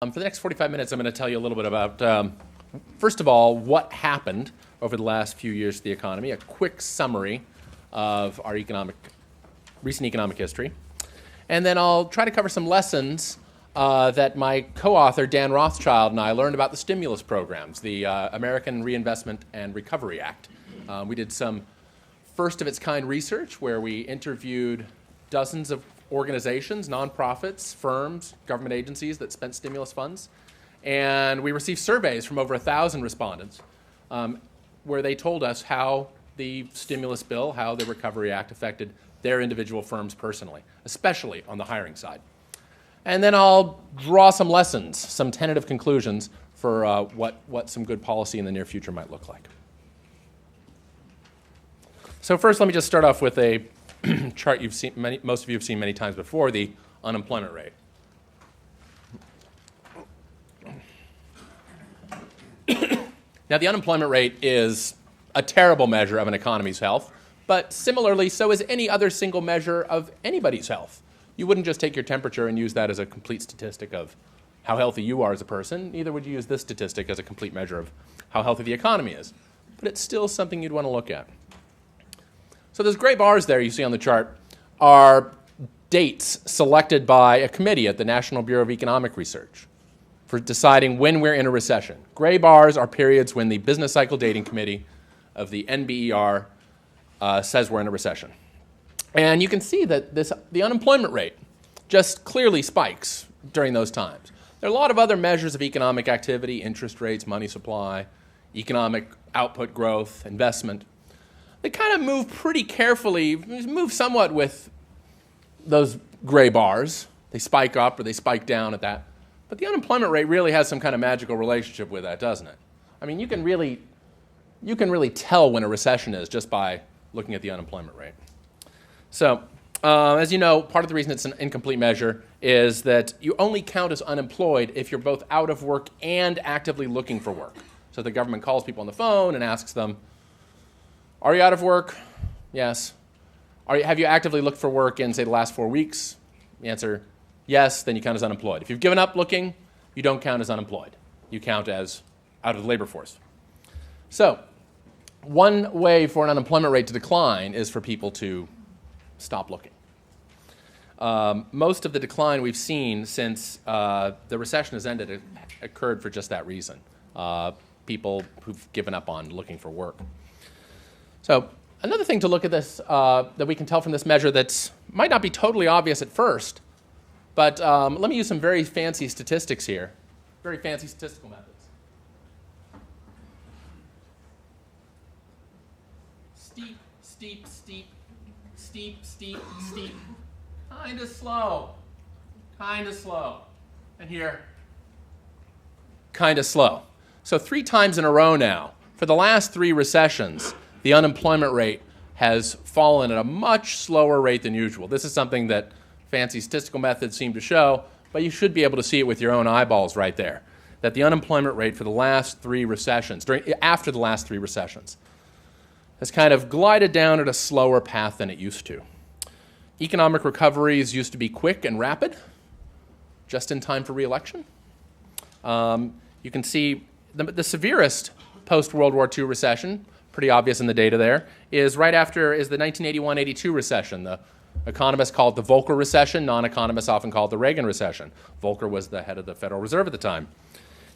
For the next 45 minutes, I'm going to tell you a little bit about, first of all, what happened over the last few years to the economy, a quick summary of our recent economic history. And then I'll try to cover some lessons that my co-author, Dan Rothschild, and I learned about the stimulus programs, the American Reinvestment and Recovery Act. We did some first-of-its-kind research where we interviewed dozens of organizations, nonprofits, firms, government agencies that spent stimulus funds. And we received surveys from over 1,000 respondents where they told us how the stimulus bill, how the Recovery Act affected their individual firms personally, especially on the hiring side. And then I'll draw some lessons, some tentative conclusions for what some good policy in the near future might look like. So first, let me just start off with a chart you've seen, most of you have seen many times before, the unemployment rate. Now, the unemployment rate is a terrible measure of an economy's health, but similarly, so is any other single measure of anybody's health. You wouldn't just take your temperature and use that as a complete statistic of how healthy you are as a person. Neither would you use this statistic as a complete measure of how healthy the economy is. But it's still something you'd want to look at. So those gray bars there you see on the chart are dates selected by a committee at the National Bureau of Economic Research for deciding when we're in a recession. Gray bars are periods when the Business Cycle Dating Committee of the NBER says we're in a recession. And you can see that the unemployment rate just clearly spikes during those times. There are a lot of other measures of economic activity, interest rates, money supply, economic output growth, investment. They kind of move pretty carefully, move somewhat with those gray bars. They spike up or they spike down at that. But the unemployment rate really has some kind of magical relationship with that, doesn't it? I mean, you can really tell when a recession is just by looking at the unemployment rate. So, as you know, part of the reason it's an incomplete measure is that you only count as unemployed if you're both out of work and actively looking for work. So the government calls people on the phone and asks them, are you out of work? Yes. Have you actively looked for work in, say, the last 4 weeks? The answer, yes, then you count as unemployed. If you've given up looking, you don't count as unemployed. You count as out of the labor force. So, one way for an unemployment rate to decline is for people to stop looking. Most of the decline we've seen since the recession has ended occurred for just that reason. People who've given up on looking for work. So another thing to look at this that we can tell from this measure that might not be totally obvious at first, but let me use some very fancy statistics here, very fancy statistical methods. Steep, steep, steep, steep, steep, steep, kind of slow, and here, kind of slow. So 3 times in a row now, for the last 3 recessions, the unemployment rate has fallen at a much slower rate than usual. This is something that fancy statistical methods seem to show, but you should be able to see it with your own eyeballs right there, that the unemployment rate for the last 3 recessions, after the last 3 recessions, has kind of glided down at a slower path than it used to. Economic recoveries used to be quick and rapid, just in time for re-election. You can see the severest post-World War II recession, pretty obvious in the data there, is the 1981-82 recession. The economists call it the Volcker recession. Non-economists often call it the Reagan recession. Volcker was the head of the Federal Reserve at the time.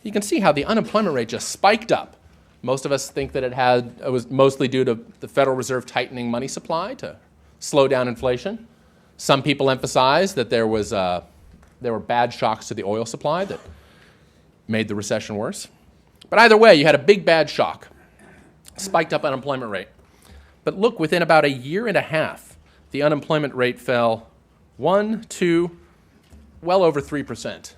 You can see how the unemployment rate just spiked up. Most of us think that it was mostly due to the Federal Reserve tightening money supply to slow down inflation. Some people emphasize that there were bad shocks to the oil supply that made the recession worse. But either way, you had a big bad shock. Spiked up unemployment rate. But look, within about a year and a half, the unemployment rate fell 1, 2, well over 3%.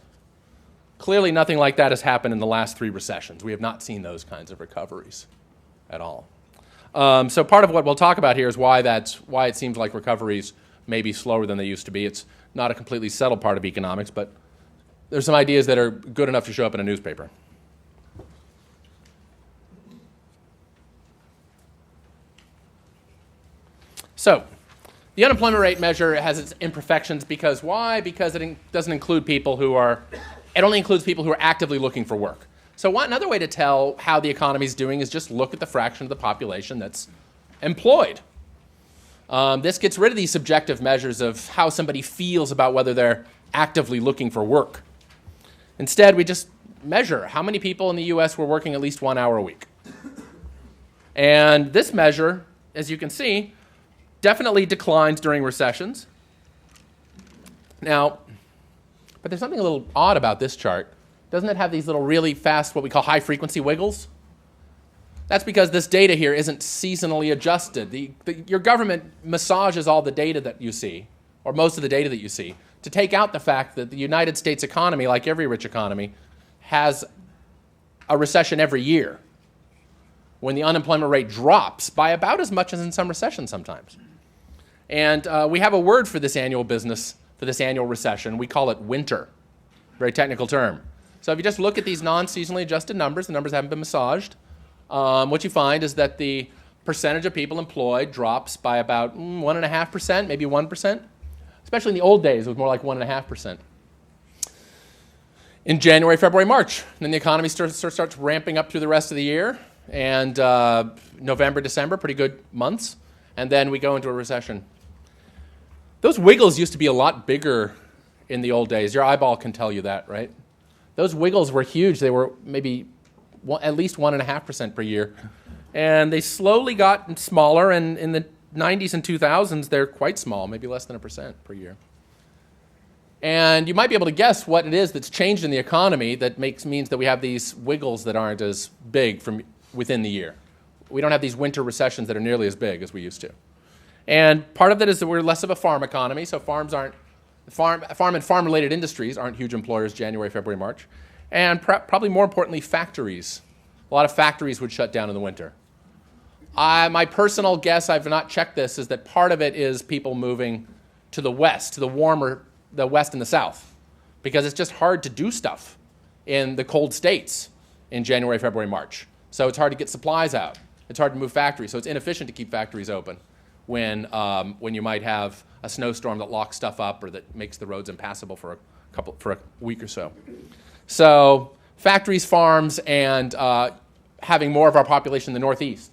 Clearly nothing like that has happened in the last 3 recessions. We have not seen those kinds of recoveries at all. So part of what we'll talk about here is why it seems like recoveries may be slower than they used to be. It's not a completely settled part of economics, but there's some ideas that are good enough to show up in a newspaper. So, the unemployment rate measure has its imperfections because why? Because it doesn't include people who are It only includes people who are actively looking for work. So another way to tell how the economy is doing is just look at the fraction of the population that's employed. This gets rid of these subjective measures of how somebody feels about whether they're actively looking for work. Instead, we just measure how many people in the US were working at least 1 hour a week. And this measure, as you can see, definitely declines during recessions. Now, but there's something a little odd about this chart. Doesn't it have these little really fast, what we call high-frequency wiggles? That's because this data here isn't seasonally adjusted. Your government massages all the data that you see, or most of the data that you see, to take out the fact that the United States economy, like every rich economy, has a recession every year, when the unemployment rate drops by about as much as in some recessions sometimes. And we have a word for this annual business, for this annual recession. We call it winter, very technical term. So if you just look at these non-seasonally adjusted numbers, the numbers haven't been massaged, what you find is that the percentage of people employed drops by about 1.5%, maybe 1%, especially in the old days, it was more like 1.5%. In January, February, March, then the economy starts ramping up through the rest of the year, and November, December, pretty good months, and then we go into a recession. Those wiggles used to be a lot bigger in the old days. Your eyeball can tell you that, right? Those wiggles were huge. They were maybe at least 1.5% per year. And they slowly got smaller, and in the 90s and 2000s, they're quite small, maybe less than 1% per year. And you might be able to guess what it is that's changed in the economy that means that we have these wiggles that aren't as big from within the year. We don't have these winter recessions that are nearly as big as we used to. And part of that is that we're less of a farm economy, so farm and farm-related industries aren't huge employers January, February, March. And probably more importantly, factories. A lot of factories would shut down in the winter. My personal guess, I've not checked this, is that part of it is people moving to the west, to the west and the south, because it's just hard to do stuff in the cold states in January, February, March. So it's hard to get supplies out. It's hard to move factories. So it's inefficient to keep factories open when you might have a snowstorm that locks stuff up or that makes the roads impassable for a week or so. So factories, farms, and having more of our population in the Northeast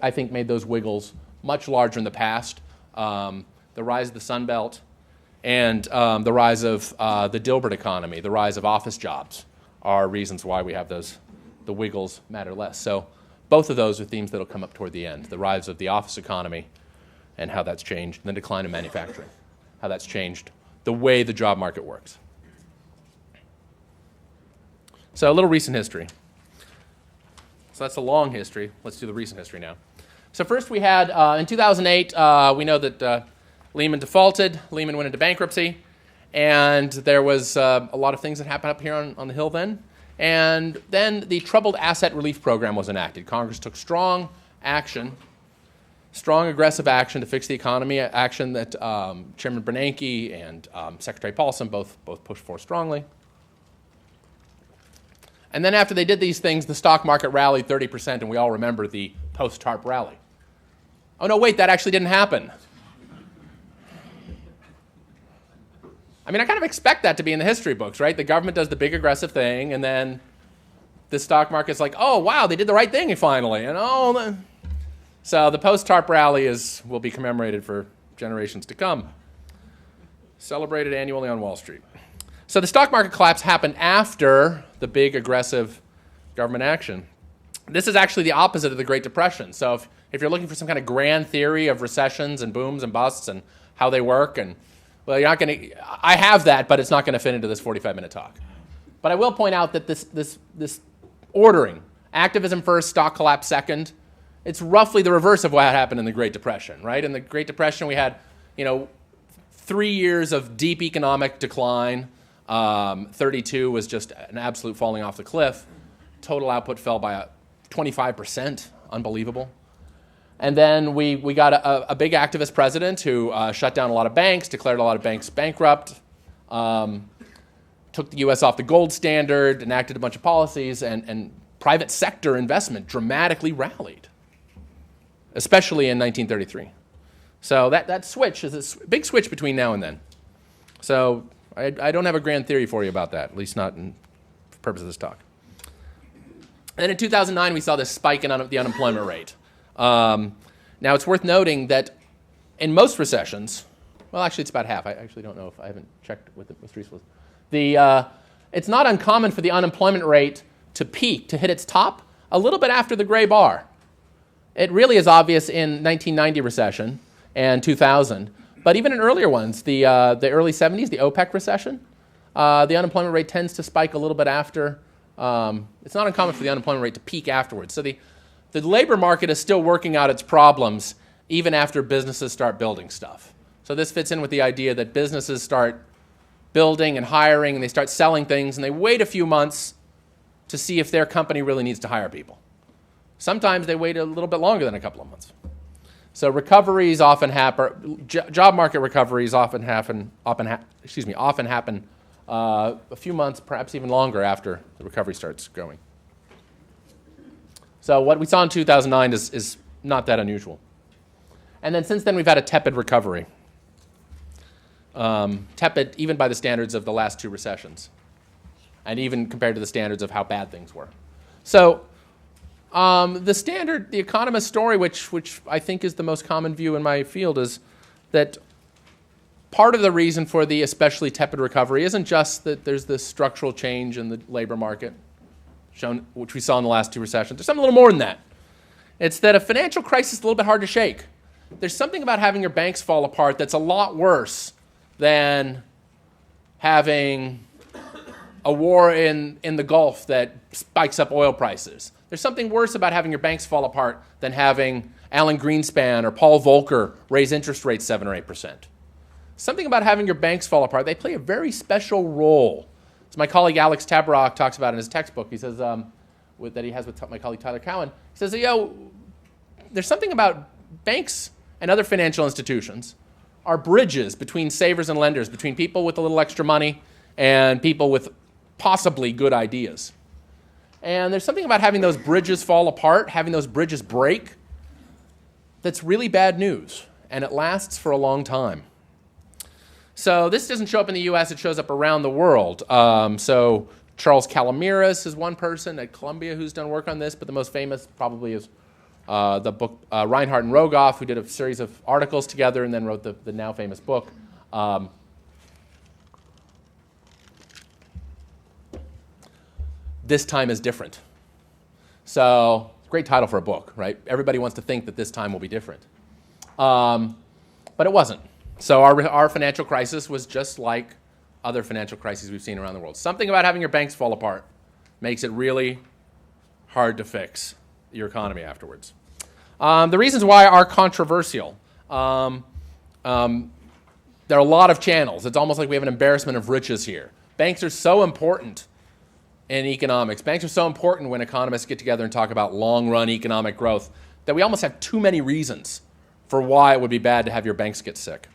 I think made those wiggles much larger in the past. The rise of the Sun Belt and the rise of the Dilbert economy, the rise of office jobs are reasons why we have the wiggles matter less. So both of those are themes that will come up toward the end, the rise of the office economy and how that's changed, and the decline of manufacturing, how that's changed the way the job market works. So a little recent history. So that's a long history. Let's do the recent history now. So first we had, in 2008, we know that Lehman defaulted. Lehman went into bankruptcy. And there was a lot of things that happened up here on the Hill then. And then the Troubled Asset Relief Program was enacted. Congress took strong, aggressive action to fix the economy, action that Chairman Bernanke and Secretary Paulson both pushed for strongly. And then after they did these things, the stock market rallied 30%, and we all remember the post-TARP rally. Oh, no, wait, that actually didn't happen. I mean, I kind of expect that to be in the history books, right? The government does the big aggressive thing, and then the stock market's like, oh, wow, they did the right thing finally. And so the post-TARP rally will be commemorated for generations to come. Celebrated annually on Wall Street. So the stock market collapse happened after the big aggressive government action. This is actually the opposite of the Great Depression. So if you're looking for some kind of grand theory of recessions and booms and busts and how they work, and well, you're not going to. I have that, but it's not going to fit into this 45-minute talk. But I will point out that this ordering, activism first, stock collapse second, it's roughly the reverse of what happened in the Great Depression, right? In the Great Depression, we had 3 years of deep economic decline. 32 was just an absolute falling off the cliff. Total output fell by 25%, unbelievable. And then we got a big activist president who shut down a lot of banks, declared a lot of banks bankrupt, took the U.S. off the gold standard, enacted a bunch of policies, and private sector investment dramatically rallied, especially in 1933. So that switch is a big switch between now and then. So I don't have a grand theory for you about that, at least not in for the purpose of this talk. And then in 2009, we saw this spike in the unemployment rate. Now, it's worth noting that in most recessions, well, actually, it's about half. I actually don't know if I haven't checked what the most recent was. It's not uncommon for the unemployment rate to peak, to hit its top, a little bit after the gray bar. It really is obvious in 1990 recession and 2000. But even in earlier ones, the early 70s, the OPEC recession, the unemployment rate tends to spike a little bit after. It's not uncommon for the unemployment rate to peak afterwards. So the labor market is still working out its problems even after businesses start building stuff. So this fits in with the idea that businesses start building and hiring, and they start selling things, and they wait a few months to see if their company really needs to hire people. Sometimes they wait a little bit longer than a couple of months. So recoveries often happen. Job market recoveries often happen a few months, perhaps even longer after the recovery starts going. So what we saw in 2009 is not that unusual. And then since then, we've had a tepid recovery. Tepid even by the standards of the last two recessions, and even compared to the standards of how bad things were. So the economist story, which I think is the most common view in my field, is that part of the reason for the especially tepid recovery isn't just that there's this structural change in the labor market, which we saw in the last two recessions. There's something a little more than that. It's that a financial crisis is a little bit hard to shake. There's something about having your banks fall apart that's a lot worse than having a war in the Gulf that spikes up oil prices. There's something worse about having your banks fall apart than having Alan Greenspan or Paul Volcker raise interest rates 7 or 8%. Something about having your banks fall apart. They play a very special role. As my colleague Alex Tabarrok talks about in his textbook, he says, that he has with my colleague Tyler Cowen, he says, there's something about banks and other financial institutions are bridges between savers and lenders, between people with a little extra money and people with possibly good ideas. And there's something about having those bridges fall apart, having those bridges break, that's really bad news, and it lasts for a long time. So this doesn't show up in the US, it shows up around the world. So Charles Calamiris is one person at Columbia who's done work on this, but the most famous probably is the book Reinhardt and Rogoff, who did a series of articles together and then wrote the now famous book. This time is different. So, great title for a book, right? Everybody wants to think that this time will be different. But it wasn't. So our financial crisis was just like other financial crises we've seen around the world. Something about having your banks fall apart makes it really hard to fix your economy afterwards. The reasons why are controversial. There are a lot of channels. It's almost like we have an embarrassment of riches here. Banks are so important in economics. Banks are so important when economists get together and talk about long-run economic growth that we almost have too many reasons for why it would be bad to have your banks get sick.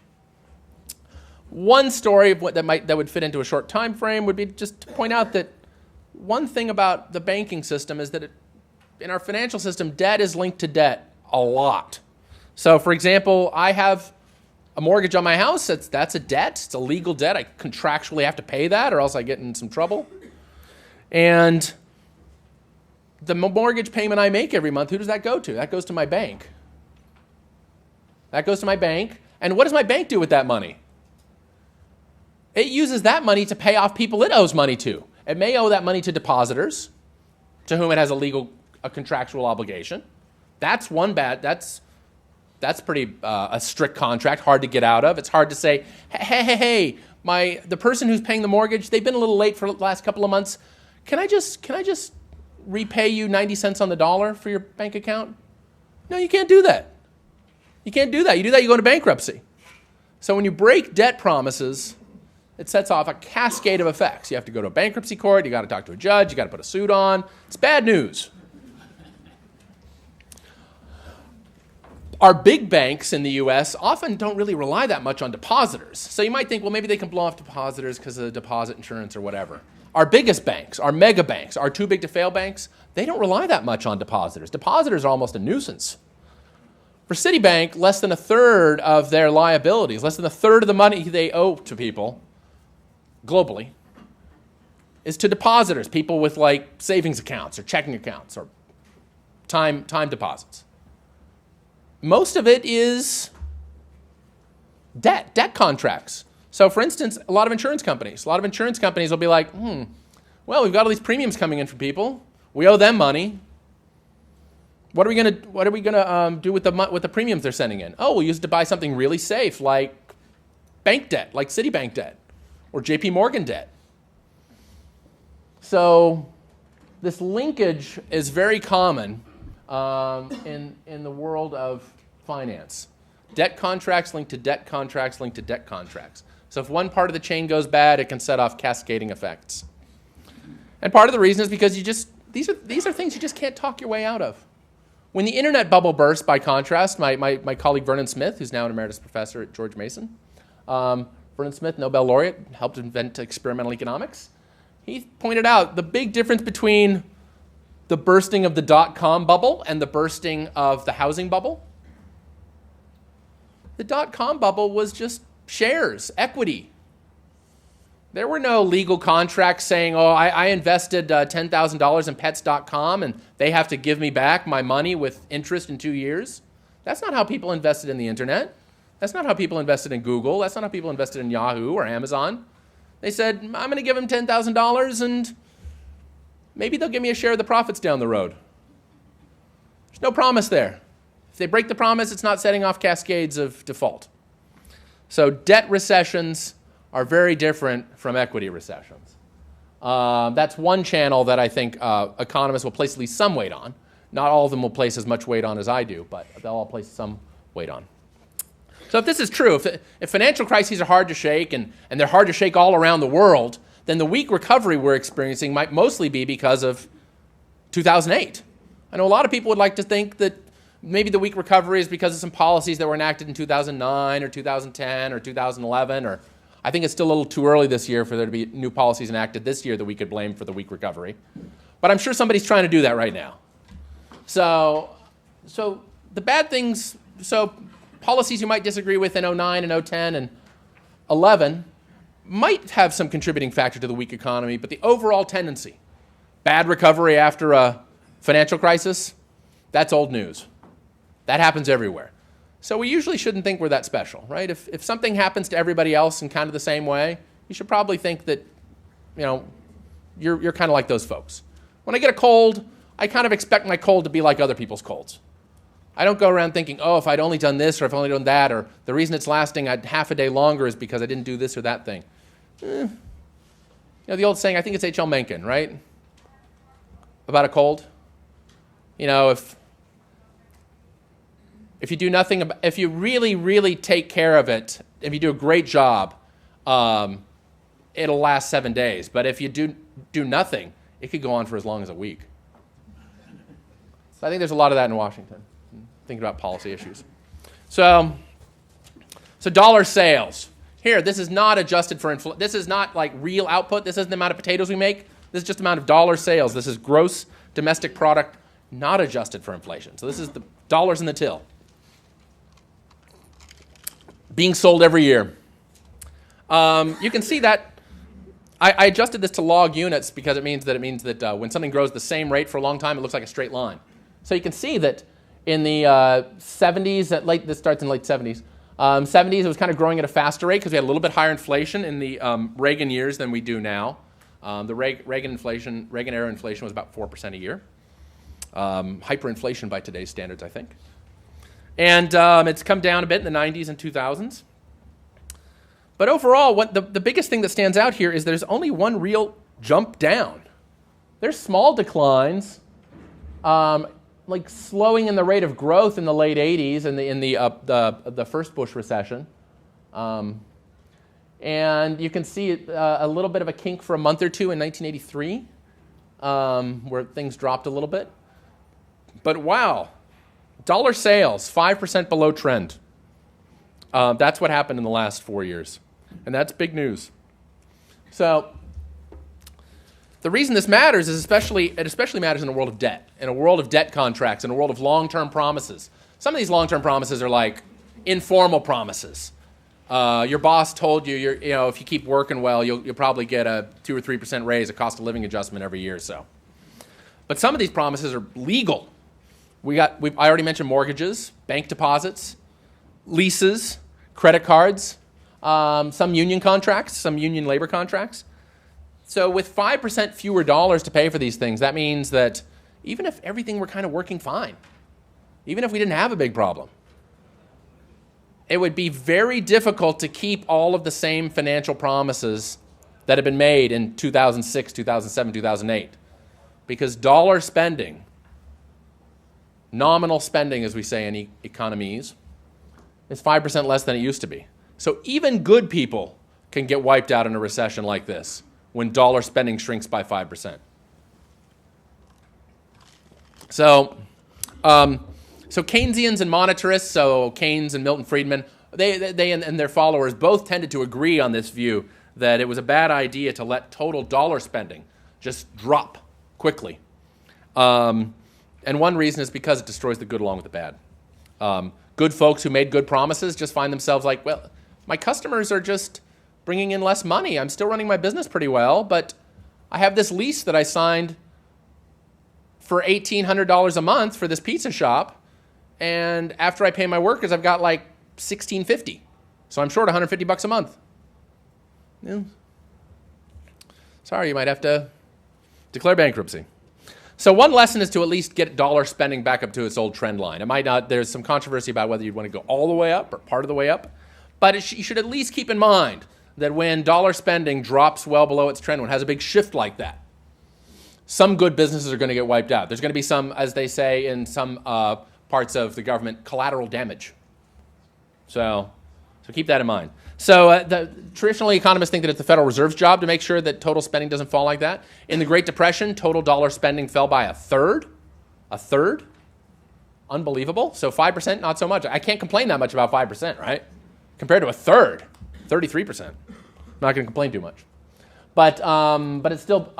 One story of that would fit into a short time frame would be just to point out that one thing about the banking system is that in our financial system, debt is linked to debt a lot. So, for example, I have a mortgage on my house. That's a debt. It's a legal debt. I contractually have to pay that or else I get in some trouble. And the mortgage payment I make every month, who does that go to? That goes to my bank. That goes to my bank. And what does my bank do with that money? It uses that money to pay off people it owes money to. It may owe that money to depositors, to whom it has a contractual obligation. That's pretty a strict contract, hard to get out of. It's hard to say, hey, the person who's paying the mortgage, they've been a little late for the last couple of months. Can I just repay you 90 cents on the dollar for your bank account? No, you can't do that. You can't do that. You do that, you go into bankruptcy. So when you break debt promises, it sets off a cascade of effects. You have to go to a bankruptcy court, you got to talk to a judge, you got to put a suit on. It's bad news. Our big banks in the US often don't really rely that much on depositors. So you might think, well, maybe they can blow off depositors because of deposit insurance or whatever. Our biggest banks, our mega banks, our too big to fail banks, they don't rely that much on depositors. Depositors are almost a nuisance. For Citibank, less than a third of their liabilities, less than a third of the money they owe to people globally is to depositors, people with like savings accounts or checking accounts or time deposits. Most of it is debt contracts. So for instance, a lot of insurance companies will be like, well, we've got all these premiums coming in from people. We owe them money. What are we gonna do with the premiums they're sending in? Oh, we'll use it to buy something really safe, like bank debt, like Citibank debt, or J.P. Morgan debt. So this linkage is very common in the world of finance. Debt contracts linked to debt contracts linked to debt contracts. So if one part of the chain goes bad, it can set off cascading effects. And part of the reason is because these are things you just can't talk your way out of. When the internet bubble burst, by contrast, my colleague Vernon Smith, who's now an emeritus professor at George Mason, Vernon Smith, Nobel laureate, helped invent experimental economics. He pointed out the big difference between the bursting of the dot-com bubble and the bursting of the housing bubble. The dot-com bubble was just shares, equity. There were no legal contracts saying, oh, I invested $10,000 in pets.com and they have to give me back my money with interest in 2 years. That's not how people invested in the internet. That's not how people invested in Google. That's not how people invested in Yahoo or Amazon. They said, I'm going to give them $10,000 and maybe they'll give me a share of the profits down the road. There's no promise there. If they break the promise, it's not setting off cascades of default. So debt recessions are very different from equity recessions. That's one channel that I think economists will place at least some weight on. Not all of them will place as much weight on as I do, but they'll all place some weight on. So if this is true, if financial crises are hard to shake and they're hard to shake all around the world, then the weak recovery we're experiencing might mostly be because of 2008. I know a lot of people would like to think that maybe the weak recovery is because of some policies that were enacted in 2009 or 2010 or 2011, or I think it's still a little too early this year for there to be new policies enacted this year that we could blame for the weak recovery. But I'm sure somebody's trying to do that right now. So the bad things, policies you might disagree with in 09 and 010 and 11 might have some contributing factor to the weak economy, but the overall tendency, bad recovery after a financial crisis, that's old news. That happens everywhere. So we usually shouldn't think we're that special, right? If something happens to everybody else in kind of the same way, you should probably think that, you're kind of like those folks. When I get a cold, I kind of expect my cold to be like other people's colds. I don't go around thinking, oh, if I'd only done this or if I'd only done that, or the reason it's lasting half a day longer is because I didn't do this or that thing. The old saying, I think it's H.L. Mencken, right? About a cold. If you do nothing, if you really, really take care of it, if you do a great job, it'll last 7 days. But if you do nothing, it could go on for as long as a week. So I think there's a lot of that in Washington, thinking about policy issues. So dollar sales. Here, this is not adjusted for inflation. This is not like real output. This isn't the amount of potatoes we make. This is just the amount of dollar sales. This is gross domestic product, not adjusted for inflation. So this is the dollars in the till being sold every year. You can see that I adjusted this to log units because it means that when something grows the same rate for a long time, it looks like a straight line. So you can see that in the 70s, this starts in late 70s. 70s, it was kind of growing at a faster rate because we had a little bit higher inflation in the Reagan years than we do now. The Reagan era inflation was about 4% a year. Hyperinflation by today's standards, I think. And it's come down a bit in the 90s and 2000s. But overall, what the biggest thing that stands out here is there's only one real jump down. There's small declines, like slowing in the rate of growth in the late 80s and in the first Bush recession. And you can see a little bit of a kink for a month or two in 1983, where things dropped a little bit. But wow, dollar sales, 5% below trend. That's what happened in the last 4 years. And that's big news. So the reason this matters is it especially matters in a world of debt, in a world of debt contracts, in a world of long-term promises. Some of these long-term promises are like informal promises. Your boss told you, if you keep working well, you'll probably get a 2 or 3% raise, a cost of living adjustment every year or so. But some of these promises are legal. I already mentioned mortgages, bank deposits, leases, credit cards, some union contracts, some union labor contracts. So with 5% fewer dollars to pay for these things, that means that even if everything were kind of working fine, even if we didn't have a big problem, it would be very difficult to keep all of the same financial promises that had been made in 2006, 2007, 2008. Because dollar spending, nominal spending as we say in economies, is 5% less than it used to be. So even good people can get wiped out in a recession like this when dollar spending shrinks by 5%. So Keynesians and monetarists, so Keynes and Milton Friedman, they and their followers both tended to agree on this view that it was a bad idea to let total dollar spending just drop quickly. And one reason is because it destroys the good along with the bad. Good folks who made good promises just find themselves like, well, my customers are just bringing in less money. I'm still running my business pretty well, but I have this lease that I signed for $1,800 a month for this pizza shop, and after I pay my workers, I've got like $1,650. So I'm short $150 a month. Yeah. Sorry, you might have to declare bankruptcy. So one lesson is to at least get dollar spending back up to its old trend line. It might not, there's some controversy about whether you'd want to go all the way up or part of the way up, but you should at least keep in mind that when dollar spending drops well below its trend, when it has a big shift like that, some good businesses are going to get wiped out. There's going to be some, as they say in some parts of the government, collateral damage. So keep that in mind. So traditionally, economists think that it's the Federal Reserve's job to make sure that total spending doesn't fall like that. In the Great Depression, total dollar spending fell by a third. A third? Unbelievable. So 5%, not so much. I can't complain that much about 5%, right? Compared to a third, 33%. I'm not going to complain too much. But it still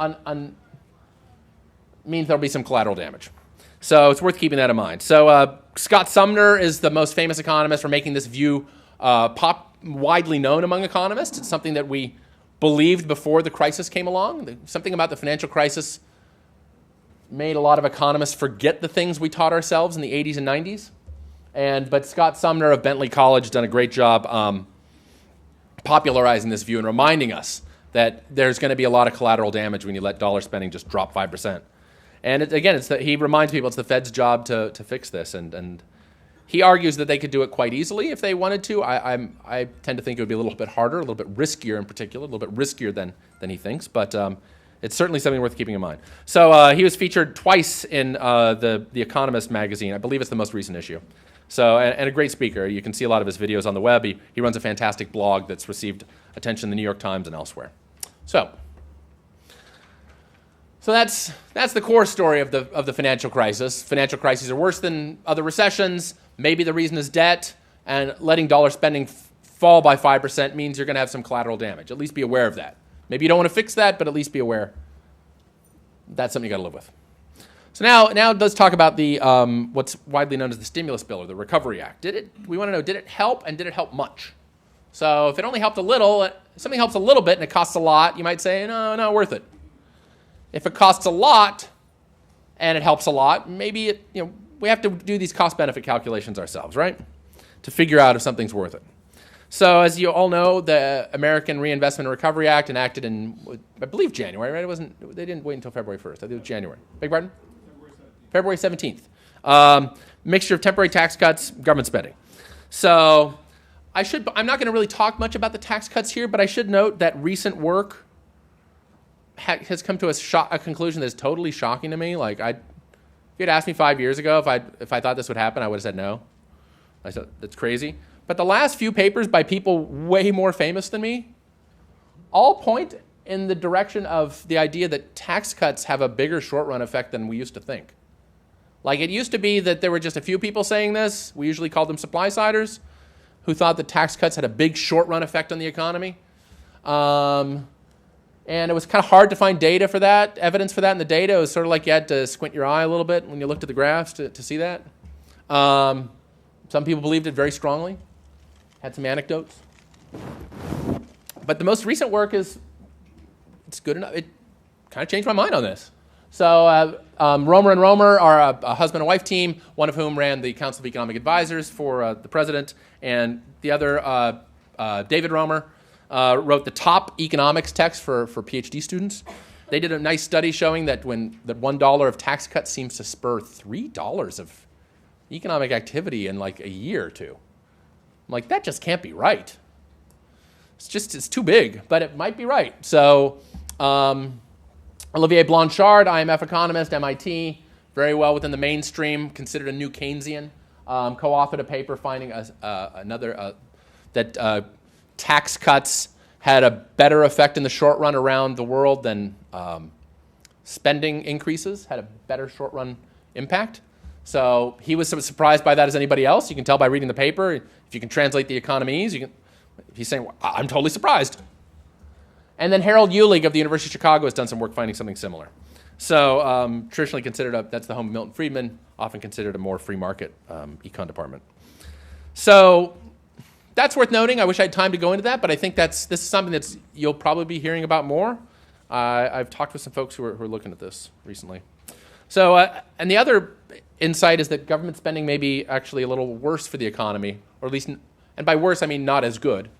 means there'll be some collateral damage. So it's worth keeping that in mind. So Scott Sumner is the most famous economist for making this view widely known among economists. It's something that we believed before the crisis came along. Something about the financial crisis made a lot of economists forget the things we taught ourselves in the 80s and 90s. But Scott Sumner of Bentley College has done a great job popularizing this view and reminding us that there's going to be a lot of collateral damage when you let dollar spending just drop 5%. And he reminds people it's the Fed's job to fix this. And he argues that they could do it quite easily if they wanted to. I tend to think it would be a little bit harder, a little bit riskier in particular, a little bit riskier than he thinks. But it's certainly something worth keeping in mind. So he was featured twice in The Economist magazine. I believe it's the most recent issue. So and a great speaker. You can see a lot of his videos on the web. He runs a fantastic blog that's received attention in the New York Times and elsewhere. So that's the core story of the financial crisis. Financial crises are worse than other recessions. Maybe the reason is debt, and letting dollar spending fall by 5% means you're going to have some collateral damage. At least be aware of that. Maybe you don't want to fix that, but at least be aware. That's something you got to live with. So now let's talk about the what's widely known as the stimulus bill or the Recovery Act. We want to know, did it help, and did it help much? So if it only helped a little, if something helps a little bit and it costs a lot, you might say, no, not worth it. If it costs a lot and it helps a lot, maybe we have to do these cost-benefit calculations ourselves, right? To figure out if something's worth it. So as you all know, the American Reinvestment and Recovery Act enacted in, I believe, January, right? They didn't wait until February 1st. I think it was January. Beg pardon? February 17th. Mixture of temporary tax cuts, government spending. So I'm not going to really talk much about the tax cuts here, but I should note that recent work has come to a conclusion that's totally shocking to me. Like, if you had asked me 5 years ago if I thought this would happen, I would have said no. I said, that's crazy. But the last few papers by people way more famous than me all point in the direction of the idea that tax cuts have a bigger short-run effect than we used to think. Like, it used to be that there were just a few people saying this. We usually called them supply-siders, who thought that tax cuts had a big short-run effect on the economy. And it was kind of hard to find data for that, evidence for that in the data. It was sort of like you had to squint your eye a little bit when you looked at the graphs to see that. Some people believed it very strongly, had some anecdotes. But the most recent work it's good enough. It kind of changed my mind on this. So Romer and Romer are a husband and wife team, one of whom ran the Council of Economic Advisors for the president, and the other, David Romer, wrote the top economics text for PhD students. They did a nice study showing that that $1 of tax cuts seems to spur $3 of economic activity in like a year or two. I'm like, that just can't be right. It's too big, but it might be right. So Olivier Blanchard, IMF economist, MIT, very well within the mainstream, considered a new Keynesian, co-authored a paper finding that tax cuts had a better effect in the short run around the world than spending increases, had a better short run impact. So he was surprised by that as anybody else. You can tell by reading the paper. If you can translate the economies, he's saying, well, I'm totally surprised. And then Harold Uhlig of the University of Chicago has done some work finding something similar. So traditionally considered, that's the home of Milton Friedman, often considered a more free market econ department. So that's worth noting. I wish I had time to go into that, but I think this is something that you'll probably be hearing about more. I've talked with some folks who are looking at this recently. So, and the other insight is that government spending may be actually a little worse for the economy, or at least, and by worse I mean not as good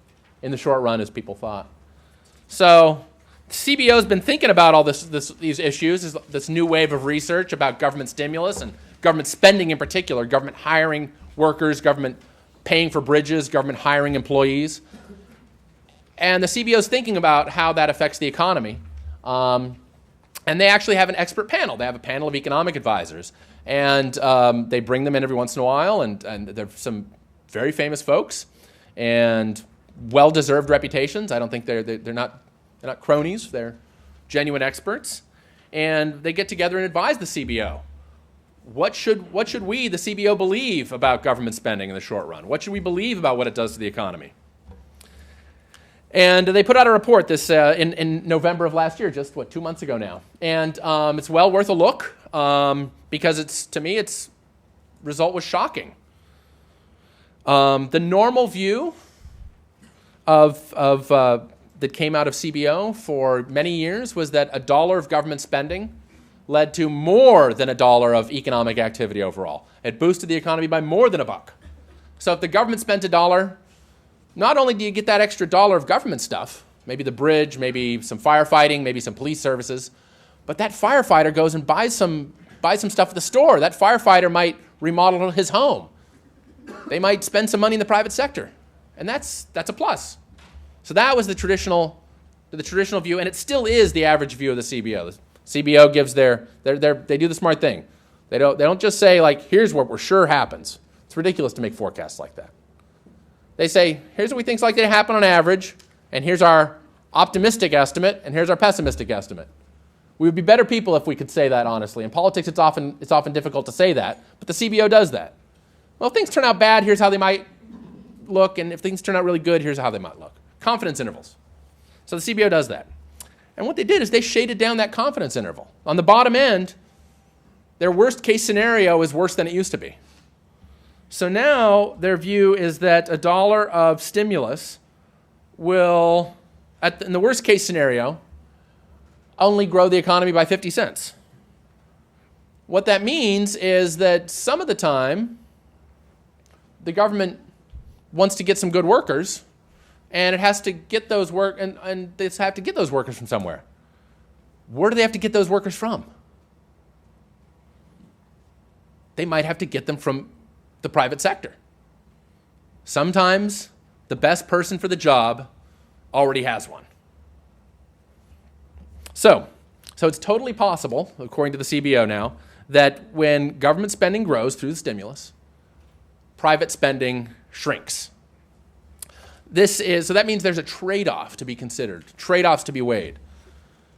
in the short run as people thought. So CBO has been thinking about all these issues, this new wave of research about government stimulus and government spending in particular, government hiring workers, government paying for bridges, government hiring employees. And the CBO is thinking about how that affects the economy. And they actually have an expert panel. They have a panel of economic advisors. And they bring them in every once in a while. And they're some very famous folks and well-deserved reputations. I don't think they're not cronies. They're genuine experts. And they get together and advise the CBO. What should we, the CBO, believe about government spending in the short run? What should we believe about what it does to the economy? And they put out a report in November of last year, just 2 months ago now. And it's well worth a look because to me, its result was shocking. The normal view that came out of CBO for many years was that $1 of government spending led to more than $1 of economic activity overall. It boosted the economy by more than $1. So if the government spent $1, not only do you get that extra $1 of government stuff, maybe the bridge, maybe some firefighting, maybe some police services, but that firefighter goes and buys some stuff at the store. That firefighter might remodel his home. They might spend some money in the private sector, and that's a plus. So that was the traditional view, and it still is the average view of the CBO. The CBO gives they do the smart thing. They don't just say like, here's what we're sure happens. It's ridiculous to make forecasts like that. They say, here's what we think is likely to happen on average, and here's our optimistic estimate, and here's our pessimistic estimate. We would be better people if we could say that honestly. In politics, it's often difficult to say that, but the CBO does that. Well, if things turn out bad, here's how they might look, and if things turn out really good, here's how they might look. Confidence intervals. So the CBO does that. And what they did is they shaded down that confidence interval. On the bottom end, their worst case scenario is worse than it used to be. So now their view is that $1 of stimulus will, in the worst case scenario, only grow the economy by 50 cents. What that means is that some of the time, the government wants to get some good workers, and it has to get those and they have to get those workers from somewhere. Where do they have to get those workers from? They might have to get them from the private sector. Sometimes the best person for the job already has one. So it's totally possible, according to the CBO now, that when government spending grows through the stimulus, private spending shrinks. So that means there's a trade-off to be considered, trade-offs to be weighed.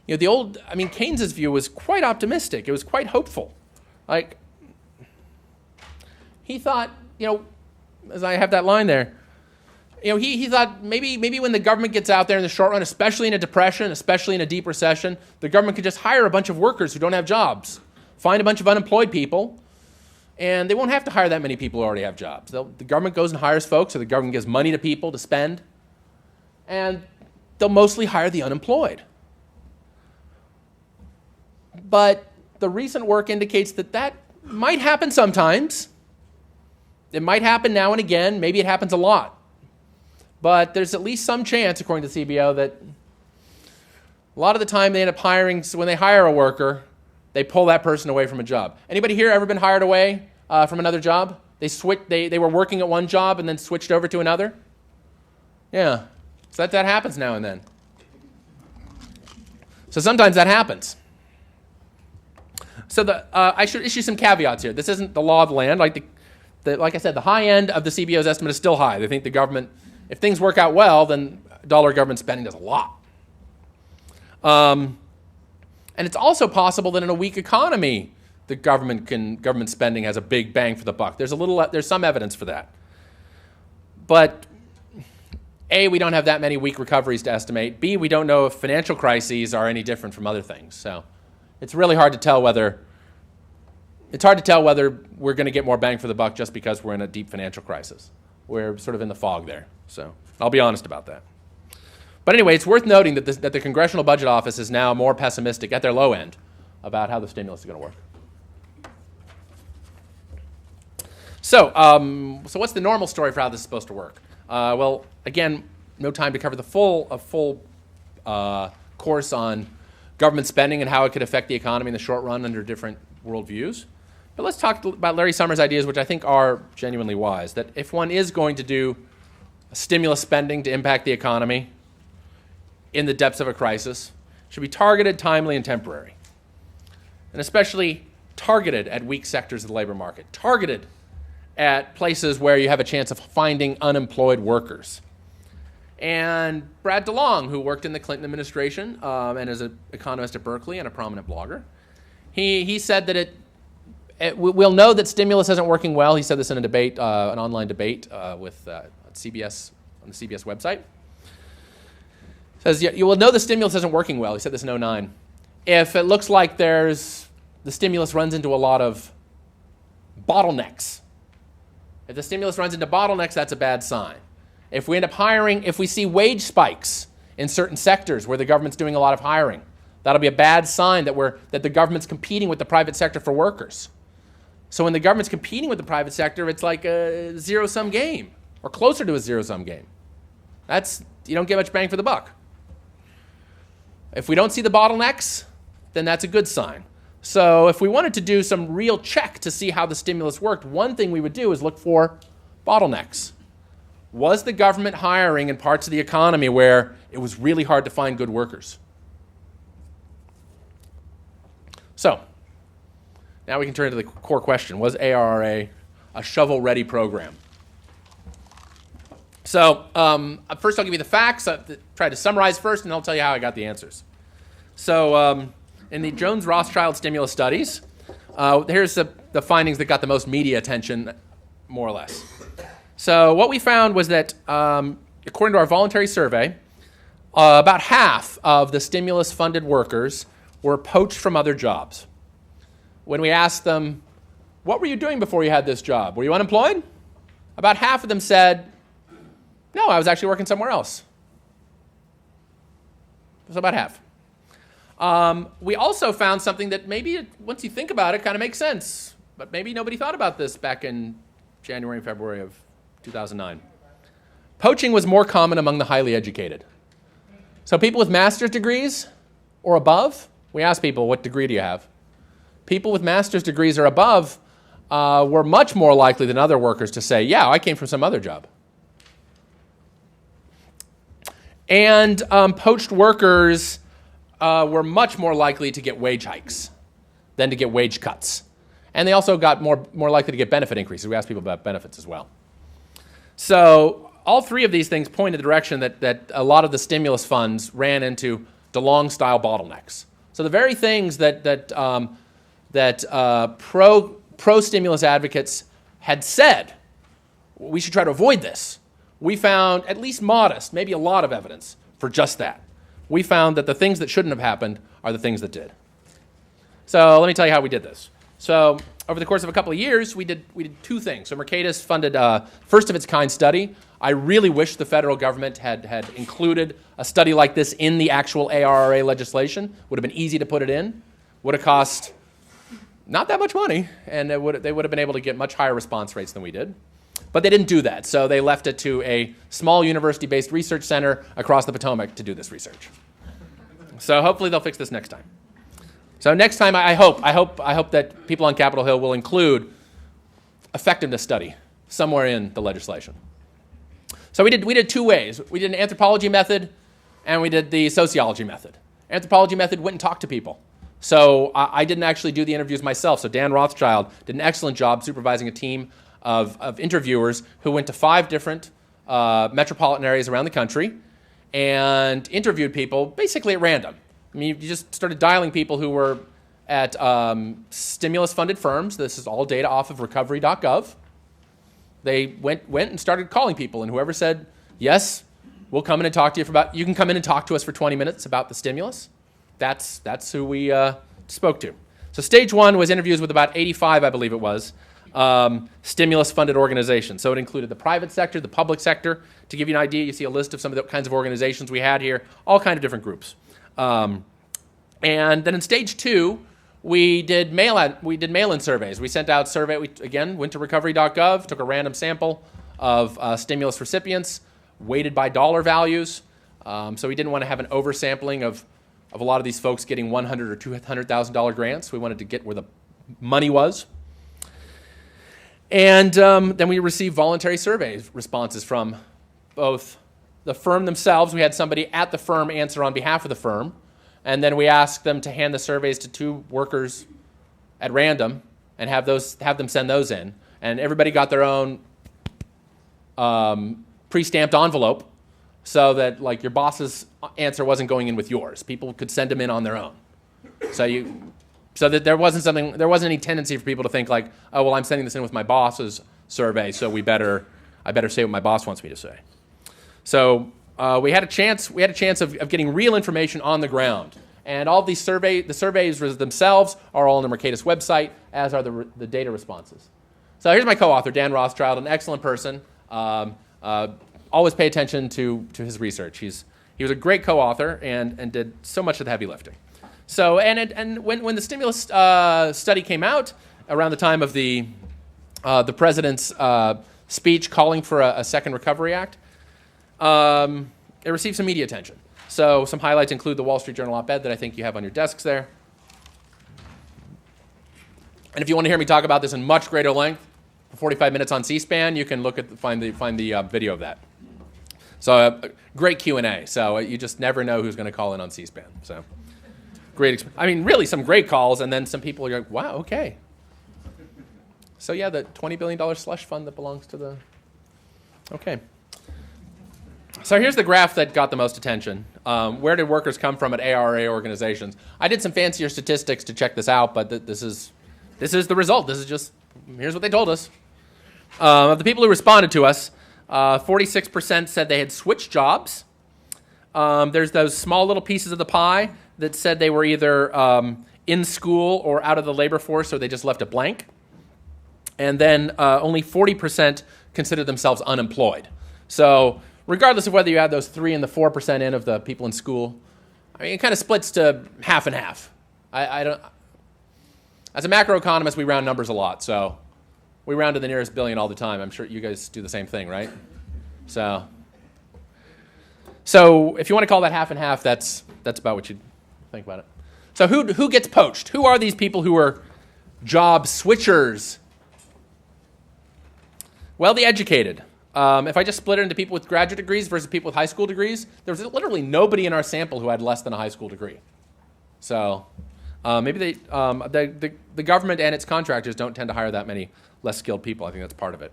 Keynes's view was quite optimistic. It was quite hopeful. Like, he thought, as I have that line there, he thought maybe when the government gets out there in the short run, especially in a depression, especially in a deep recession, the government could just hire a bunch of workers who don't have jobs, find a bunch of unemployed people, and they won't have to hire that many people who already have jobs. The government goes and hires folks, or the government gives money to people to spend, and they'll mostly hire the unemployed. But the recent work indicates that that might happen sometimes. It might happen now and again. Maybe it happens a lot. But there's at least some chance, according to CBO, that a lot of the time they end up hiring, so when they hire a worker, they pull that person away from a job. Anybody here ever been hired away from another job? They were working at one job and then switched over to another? Yeah. So that happens now and then. So sometimes that happens. So I should issue some caveats here. This isn't the law of the land. Like I said, the high end of the CBO's estimate is still high. They think the government, if things work out well, then dollar government spending does a lot. And it's also possible that in a weak economy, the government spending has a big bang for the buck. There's some evidence for that. But A, we don't have that many weak recoveries to estimate. B, we don't know if financial crises are any different from other things. So it's really hard to tell whether we're going to get more bang for the buck just because we're in a deep financial crisis. We're sort of in the fog there. So I'll be honest about that. But anyway, it's worth noting that the Congressional Budget Office is now more pessimistic at their low end about how the stimulus is going to work. So what's the normal story for how this is supposed to work? Well, again, no time to cover a full course on government spending and how it could affect the economy in the short run under different worldviews. But let's talk about Larry Summers' ideas, which I think are genuinely wise, that if one is going to do stimulus spending to impact the economy in the depths of a crisis, it should be targeted, timely, and temporary. And especially targeted at weak sectors of the labor market, targeted at places where you have a chance of finding unemployed workers. And Brad DeLong, who worked in the Clinton administration and is an economist at Berkeley and a prominent blogger, he said that we'll know that stimulus isn't working well. He said this in a debate, an online debate with CBS on the CBS website. Says you will know the stimulus isn't working well. He said this in 2009. If it looks like the stimulus runs into a lot of bottlenecks. If the stimulus runs into bottlenecks, that's a bad sign. If we see wage spikes in certain sectors where the government's doing a lot of hiring, that'll be a bad sign that the government's competing with the private sector for workers. So when the government's competing with the private sector, it's like a zero-sum game, or closer to a zero-sum game. You don't get much bang for the buck. If we don't see the bottlenecks, then that's a good sign. So if we wanted to do some real check to see how the stimulus worked, one thing we would do is look for bottlenecks. Was the government hiring in parts of the economy where it was really hard to find good workers? So now we can turn to the core question. Was ARRA a shovel-ready program? So first I'll give you the facts. I'll try to summarize first, and I'll tell you how I got the answers. So in the Jones-Rothschild stimulus studies, here's the findings that got the most media attention, more or less. So what we found was that, according to our voluntary survey, about half of the stimulus-funded workers were poached from other jobs. When we asked them, what were you doing before you had this job? Were you unemployed? About half of them said, no, I was actually working somewhere else. So about half. We also found something that maybe, once you think about it, kind of makes sense. But maybe nobody thought about this back in January and February of 2009. Poaching was more common among the highly educated. So people with master's degrees or above, we asked people, what degree do you have? People with master's degrees or above were much more likely than other workers to say, yeah, I came from some other job. And poached workers were much more likely to get wage hikes than to get wage cuts. And they also got more likely to get benefit increases. We asked people about benefits as well. So all three of these things point in the direction that a lot of the stimulus funds ran into DeLong-style bottlenecks. So the very things that pro-stimulus advocates had said, we should try to avoid this. We found at least modest, maybe a lot of evidence for just that. We found that the things that shouldn't have happened are the things that did. So let me tell you how we did this. So over the course of a couple of years, we did two things. So Mercatus funded a first of its kind study. I really wish the federal government had included a study like this in the actual ARRA legislation. Would have been easy to put it in. Would have cost not that much money, and they would have been able to get much higher response rates than we did. But they didn't do that, so they left it to a small university-based research center across the Potomac to do this research. So hopefully they'll fix this next time. So next time, I hope that people on Capitol Hill will include effectiveness study somewhere in the legislation. So we did two ways. We did an anthropology method, and we did the sociology method. Anthropology method went and talked to people. So I didn't actually do the interviews myself. So Dan Rothschild did an excellent job supervising a team of interviewers who went to 5 different metropolitan areas around the country and interviewed people basically at random. I mean, you just started dialing people who were at stimulus-funded firms. This is all data off of recovery.gov. They went and started calling people, and whoever said, yes, we'll come in and talk to you you can come in and talk to us for 20 minutes about the stimulus. That's who we spoke to. So stage 1 was interviews with about 85, I believe it was, stimulus-funded organizations. So it included the private sector, the public sector. To give you an idea, you see a list of some of the kinds of organizations we had here, all kinds of different groups. And then in stage 2, we did mail-in surveys. We sent out we again went to recovery.gov, took a random sample of stimulus recipients, weighted by dollar values. So we didn't want to have an oversampling of a lot of these folks getting $100,000 or $200,000 grants. We wanted to get where the money was. And then we received voluntary survey responses from both the firm themselves. We had somebody at the firm answer on behalf of the firm. And then we asked them to hand the surveys to 2 workers at random and have them send those in. And everybody got their own pre-stamped envelope so that like your boss's answer wasn't going in with yours. People could send them in on their own. So that there wasn't any tendency for people to think like, oh, well, I'm sending this in with my boss's survey, so I better say what my boss wants me to say. So we had a chance of getting real information on the ground. And all of the surveys themselves are all on the Mercatus website, as are the data responses. So here's my co-author, Dan Rothschild, an excellent person. Always pay attention to his research. He was a great co-author and did so much of the heavy lifting. So and when the stimulus study came out around the time of the president's speech calling for a second Recovery Act, it received some media attention. So some highlights include the Wall Street Journal op-ed that I think you have on your desks there. And if you want to hear me talk about this in much greater length, for 45 minutes on C-SPAN, you can find the video of that. So great Q&A. So you just never know who's going to call in on C-SPAN. So really some great calls, and then some people are like, wow, okay. So yeah, the $20 billion slush fund that belongs to the, okay. So here's the graph that got the most attention. Where did workers come from at ARA organizations? I did some fancier statistics to check this out, but this is the result. Here's what they told us. Of the people who responded to us, 46% said they had switched jobs. There's those small little pieces of the pie that said they were either in school or out of the labor force, or they just left it blank. And then only 40% considered themselves unemployed. So regardless of whether you add those 3 and the 4% in of the people in school, I mean, it kind of splits to half and half. I don't. As a macroeconomist, we round numbers a lot, so we round to the nearest billion all the time. I'm sure you guys do the same thing, right? So if you want to call that half and half, that's about what you'd think about it. So who gets poached? Who are these people who are job switchers? Well, the educated. If I just split it into people with graduate degrees versus people with high school degrees, there was literally nobody in our sample who had less than a high school degree. So maybe the government and its contractors don't tend to hire that many less skilled people. I think that's part of it.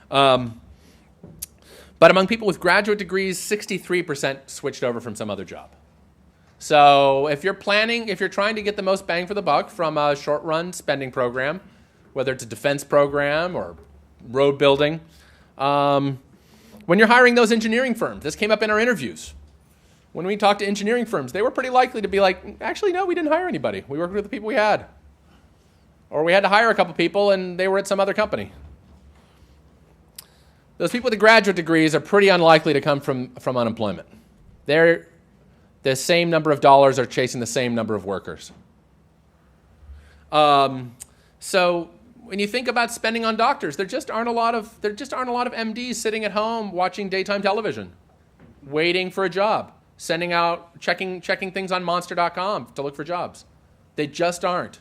But among people with graduate degrees, 63% switched over from some other job. So if you're trying to get the most bang for the buck from a short-run spending program, whether it's a defense program or road building, when you're hiring those engineering firms, this came up in our interviews. When we talked to engineering firms, they were pretty likely to be like, actually, no, we didn't hire anybody. We worked with the people we had. Or we had to hire a couple people and they were at some other company. Those people with the graduate degrees are pretty unlikely to come from unemployment. They're the same number of dollars are chasing the same number of workers. So when you think about spending on doctors, there just aren't a lot of MDs sitting at home watching daytime television, waiting for a job, sending out, checking things on monster.com to look for jobs. They just aren't.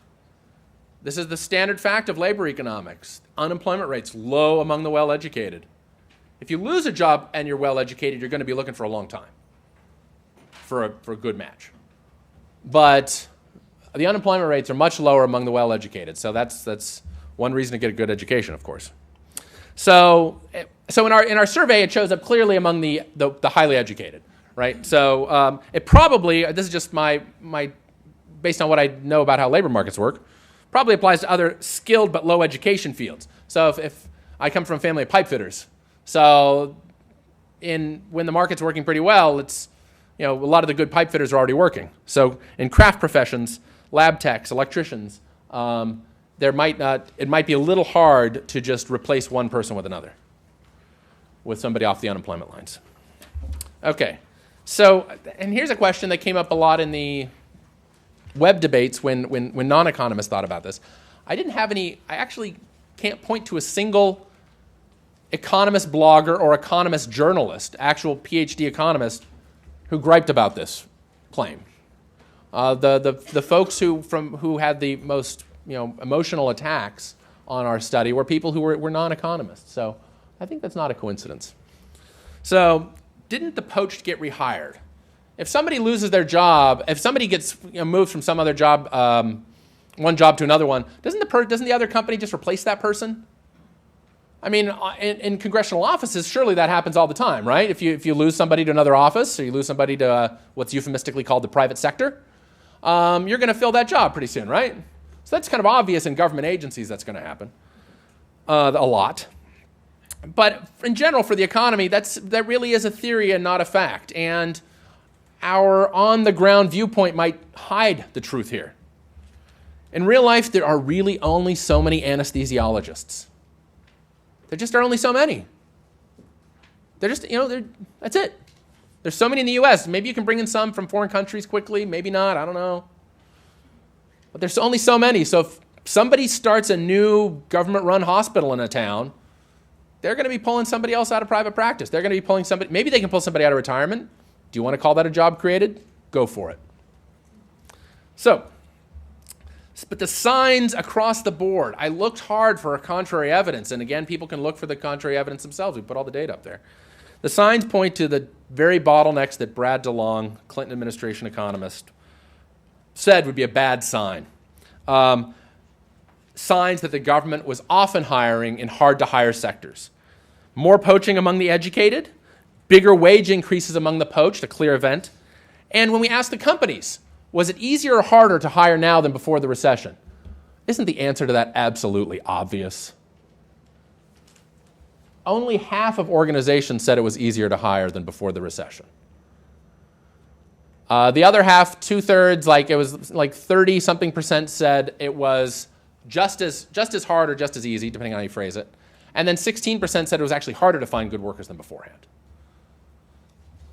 This is the standard fact of labor economics. Unemployment rates low among the well-educated. If you lose a job and you're well-educated, you're going to be looking for a long time for a good match. But the unemployment rates are much lower among the well-educated. So that's one reason to get a good education, of course. So in our survey, it shows up clearly among the highly educated, right? So it probably, this is just my based on what I know about how labor markets work, probably applies to other skilled but low education fields. So if I come from a family of pipe fitters, so when the market's working pretty well, it's, a lot of the good pipe fitters are already working. So in craft professions, lab techs, electricians, it might be a little hard to just replace one person with another, with somebody off the unemployment lines. Okay, so, and here's a question that came up a lot in the web debates when non-economists thought about this. I actually can't point to a single economist blogger or economist journalist, actual PhD economist, who griped about this claim. The folks who had the most emotional attacks on our study were people who were non-economists. So I think that's not a coincidence. So didn't the poached get rehired? If somebody loses their job, if somebody gets moved from some other job, one job to another one, doesn't the other company just replace that person? I mean, in congressional offices, surely that happens all the time, right? If you lose somebody to another office, or you lose somebody to what's euphemistically called the private sector, you're going to fill that job pretty soon, right? So that's kind of obvious in government agencies that's going to happen a lot. But in general, for the economy, that really is a theory and not a fact. And our on-the-ground viewpoint might hide the truth here. In real life, there are really only so many anesthesiologists. There just are only so many. They're just, that's it. There's so many in the U.S. Maybe you can bring in some from foreign countries quickly, maybe not, I don't know. But there's only so many. So if somebody starts a new government-run hospital in a town, they're going to be pulling somebody else out of private practice. They're going to be pulling somebody, maybe they can pull somebody out of retirement. Do you want to call that a job created? Go for it. So, but the signs across the board, I looked hard for contrary evidence, and again, people can look for the contrary evidence themselves. We put all the data up there. The signs point to the very bottlenecks that Brad DeLong, Clinton administration economist, said would be a bad sign. Signs that the government was often hiring in hard-to-hire sectors. More poaching among the educated, bigger wage increases among the poached, a clear event. And when we asked the companies, was it easier or harder to hire now than before the recession? Isn't the answer to that absolutely obvious? Only half of organizations said it was easier to hire than before the recession. The other half, 2/3, it was 30-something% said it was just as hard or just as easy, depending on how you phrase it. And then 16% said it was actually harder to find good workers than beforehand.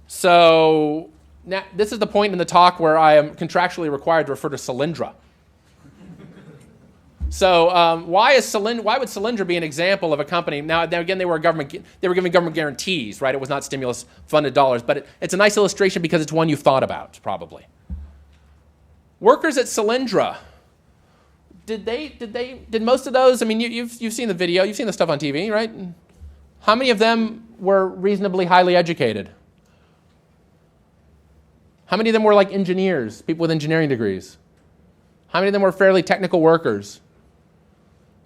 So now, this is the point in the talk where I am contractually required to refer to Solyndra. So why would Solyndra be an example of a company? Now again, they were giving government guarantees, right? It was not stimulus-funded dollars, but it's a nice illustration because it's one you've thought about, probably. Workers at Solyndra, did most of those? I mean, you've seen the video, you've seen the stuff on TV, right? How many of them were reasonably highly educated? How many of them were like engineers, people with engineering degrees? How many of them were fairly technical workers?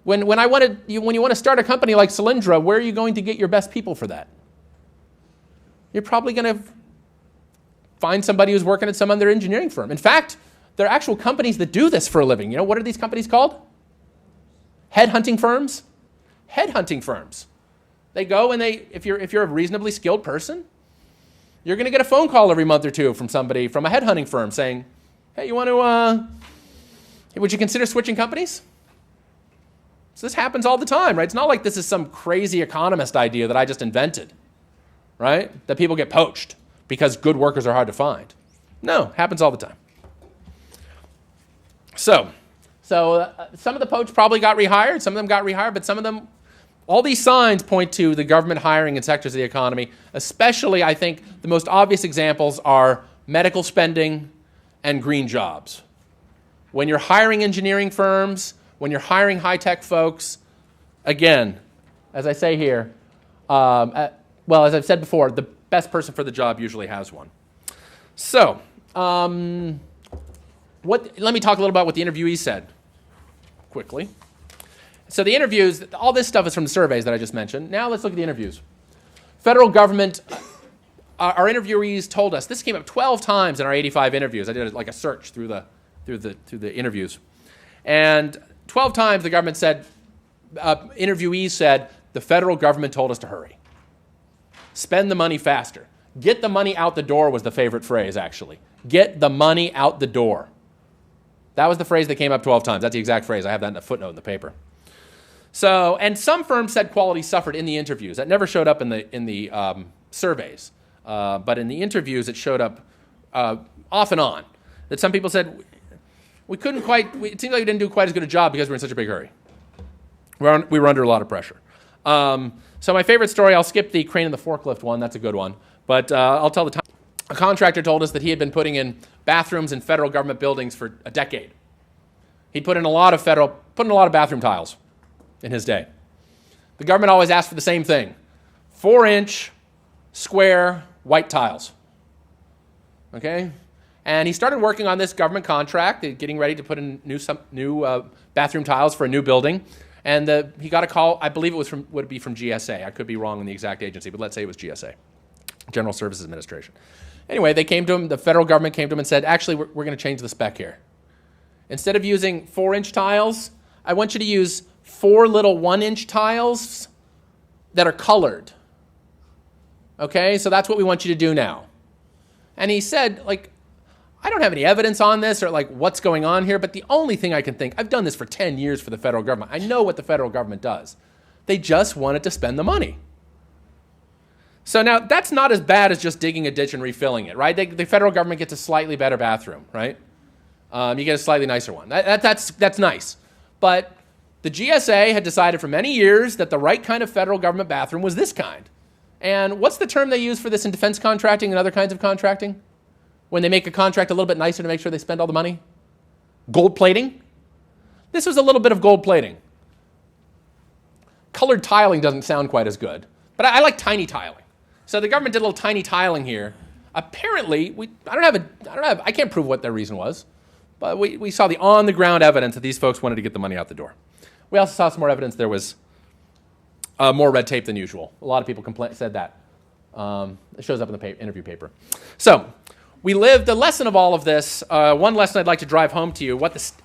When you want to start a company like Solyndra, where are you going to get your best people for that? You're probably going to find somebody who's working at some other engineering firm. In fact, there are actual companies that do this for a living. What are these companies called? Headhunting firms. Headhunting firms. They go and if you're a reasonably skilled person, you're going to get a phone call every month or two from somebody from a headhunting firm saying, "Hey, would you consider switching companies? So this happens all the time, right? It's not like this is some crazy economist idea that I just invented, right? That people get poached because good workers are hard to find. No, happens all the time. So some of the poached probably got rehired. Some of them got rehired, but some of them, all these signs point to the government hiring in sectors of the economy. Especially, I think, the most obvious examples are medical spending and green jobs. When you're hiring engineering firms, when you're hiring high-tech folks, again, as I say here, as I've said before, the best person for the job usually has one. So, let me talk a little about what the interviewees said, quickly. So the interviews, all this stuff is from the surveys that I just mentioned. Now let's look at the interviews. Federal government, our interviewees told us, this came up 12 times in our 85 interviews. I did like a search through the interviews. And 12 times the government said, interviewees said, the federal government told us to hurry. Spend the money faster. Get the money out the door was the favorite phrase, actually. Get the money out the door. That was the phrase that came up 12 times. That's the exact phrase. I have that in a footnote in the paper. So, and some firms said quality suffered in the interviews. That never showed up in the surveys. But in the interviews, it showed up off and on. That some people said, it seemed like we didn't do quite as good a job because we're in such a big hurry. We were under a lot of pressure. So my favorite story, I'll skip the crane and the forklift one. That's a good one. But I'll tell the time. A contractor told us that he had been putting in bathrooms in federal government buildings for a decade. He'd put in a lot of bathroom tiles in his day. The government always asked for the same thing: 4-inch square white tiles. Okay? And he started working on this government contract, getting ready to put in new bathroom tiles for a new building. And he got a call, I believe would it be from GSA. I could be wrong in the exact agency, but let's say it was GSA, General Services Administration. Anyway, they came to him, the federal government came to him and said, actually, we're going to change the spec here. Instead of using 4-inch tiles, I want you to use 4 little 1-inch tiles that are colored. Okay, so that's what we want you to do now. And he said, I don't have any evidence on this or what's going on here, but the only thing I can think, I've done this for 10 years for the federal government. I know what the federal government does. They just wanted to spend the money. So now that's not as bad as just digging a ditch and refilling it, right? The federal government gets a slightly better bathroom, right? You get a slightly nicer one. That's nice. But the GSA had decided for many years that the right kind of federal government bathroom was this kind. And what's the term they use for this in defense contracting and other kinds of contracting? When they make a contract a little bit nicer to make sure they spend all the money? Gold plating? This was a little bit of gold plating. Colored tiling doesn't sound quite as good, but I like tiny tiling. So the government did a little tiny tiling here. Apparently, I can't prove what their reason was, but we saw the on-the-ground evidence that these folks wanted to get the money out the door. We also saw some more evidence there was more red tape than usual. A lot of people said that. It shows up in the interview paper. So the lesson of all of this, one lesson I'd like to drive home to you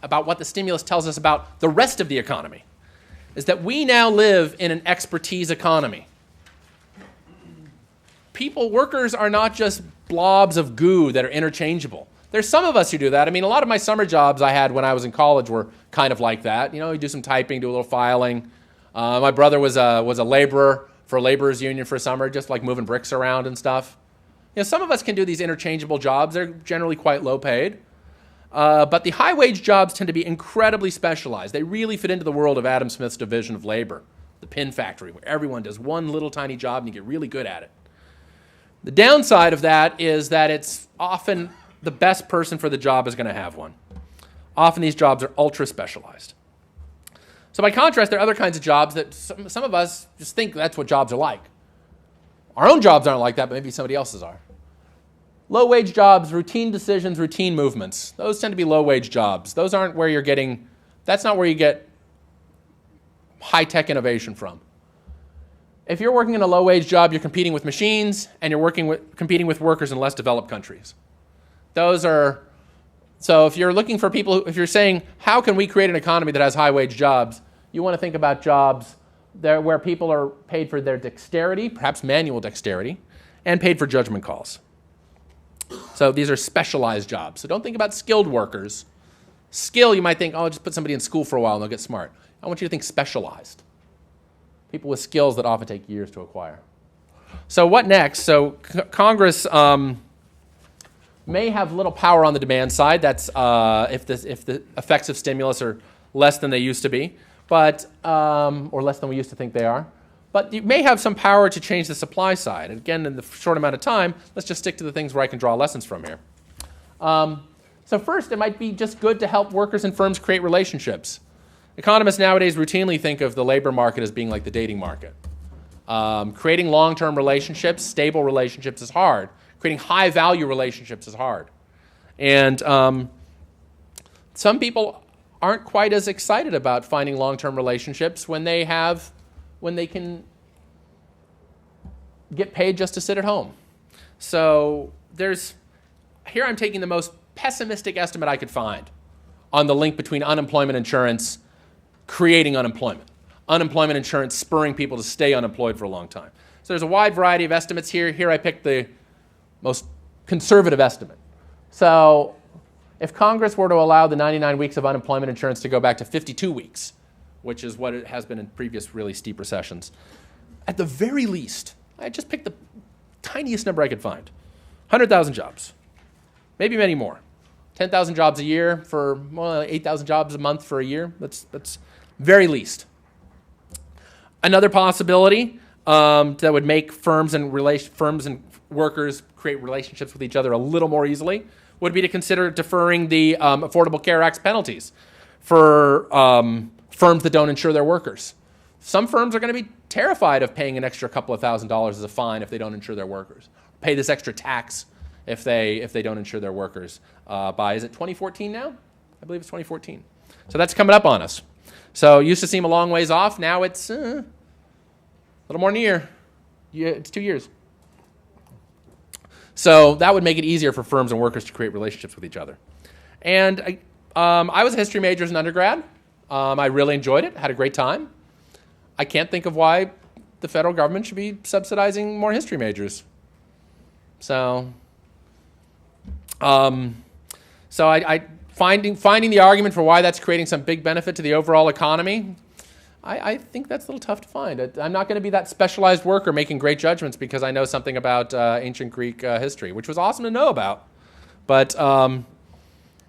about what the stimulus tells us about the rest of the economy, is that we now live in an expertise economy. Workers are not just blobs of goo that are interchangeable. There's some of us who do that. I mean, a lot of my summer jobs I had when I was in college were kind of like that. You do some typing, do a little filing. My brother was a laborer for a laborers union for summer, just moving bricks around and stuff. Some of us can do these interchangeable jobs. They're generally quite low paid. But the high-wage jobs tend to be incredibly specialized. They really fit into the world of Adam Smith's division of labor, the pin factory, where everyone does one little tiny job and you get really good at it. The downside of that is that it's often the best person for the job is going to have one. Often these jobs are ultra-specialized. So by contrast, there are other kinds of jobs that some of us just think that's what jobs are like. Our own jobs aren't like that, but maybe somebody else's are. Low-wage jobs, routine decisions, routine movements. Those tend to be low-wage jobs. That's not where you get high-tech innovation from. If you're working in a low-wage job, you're competing with machines, and you're competing with workers in less developed countries. So if you're looking for if you're saying, how can we create an economy that has high-wage jobs, you want to think about jobs where people are paid for their dexterity, perhaps manual dexterity, and paid for judgment calls. So these are specialized jobs. So don't think about skilled workers. Skill, you might think, oh, just put somebody in school for a while and they'll get smart. I want you to think specialized. People with skills that often take years to acquire. So what next? So Congress may have little power on the demand side. That's if the effects of stimulus are less than they used to be, but or less than we used to think they are. But you may have some power to change the supply side. And again, in the short amount of time, let's just stick to the things where I can draw lessons from here. So first, it might be just good to help workers and firms create relationships. Economists nowadays routinely think of the labor market as being like the dating market. Creating long-term relationships, stable relationships is hard. Creating high-value relationships is hard. And some people aren't quite as excited about finding long-term relationships when they can get paid just to sit at home. So here I'm taking the most pessimistic estimate I could find on the link between unemployment insurance creating unemployment. Unemployment insurance spurring people to stay unemployed for a long time. So there's a wide variety of estimates here. Here I picked the most conservative estimate. So if Congress were to allow the 99 weeks of unemployment insurance to go back to 52 weeks, which is what it has been in previous really steep recessions, at the very least, I just picked the tiniest number I could find, 100,000 jobs, maybe many more. 10,000 jobs a year for 8,000 jobs a month for a year. That's very least. Another possibility that would make firms and workers create relationships with each other a little more easily would be to consider deferring the Affordable Care Act's penalties for firms that don't insure their workers. Some firms are going to be terrified of paying an extra couple of $1,000s as a fine if they don't insure their workers. Pay this extra tax if they don't insure their workers by, is it 2014 now? I believe it's 2014. So that's coming up on us. So it used to seem a long ways off. Now it's a little more near. Yeah, it's 2 years. So that would make it easier for firms and workers to create relationships with each other. And I was a history major as an undergrad. I really enjoyed it, had a great time. I can't think of why the federal government should be subsidizing more history majors. So finding the argument for why that's creating some big benefit to the overall economy, I think that's a little tough to find. I'm not going to be that specialized worker making great judgments because I know something about ancient Greek history, which was awesome to know about. But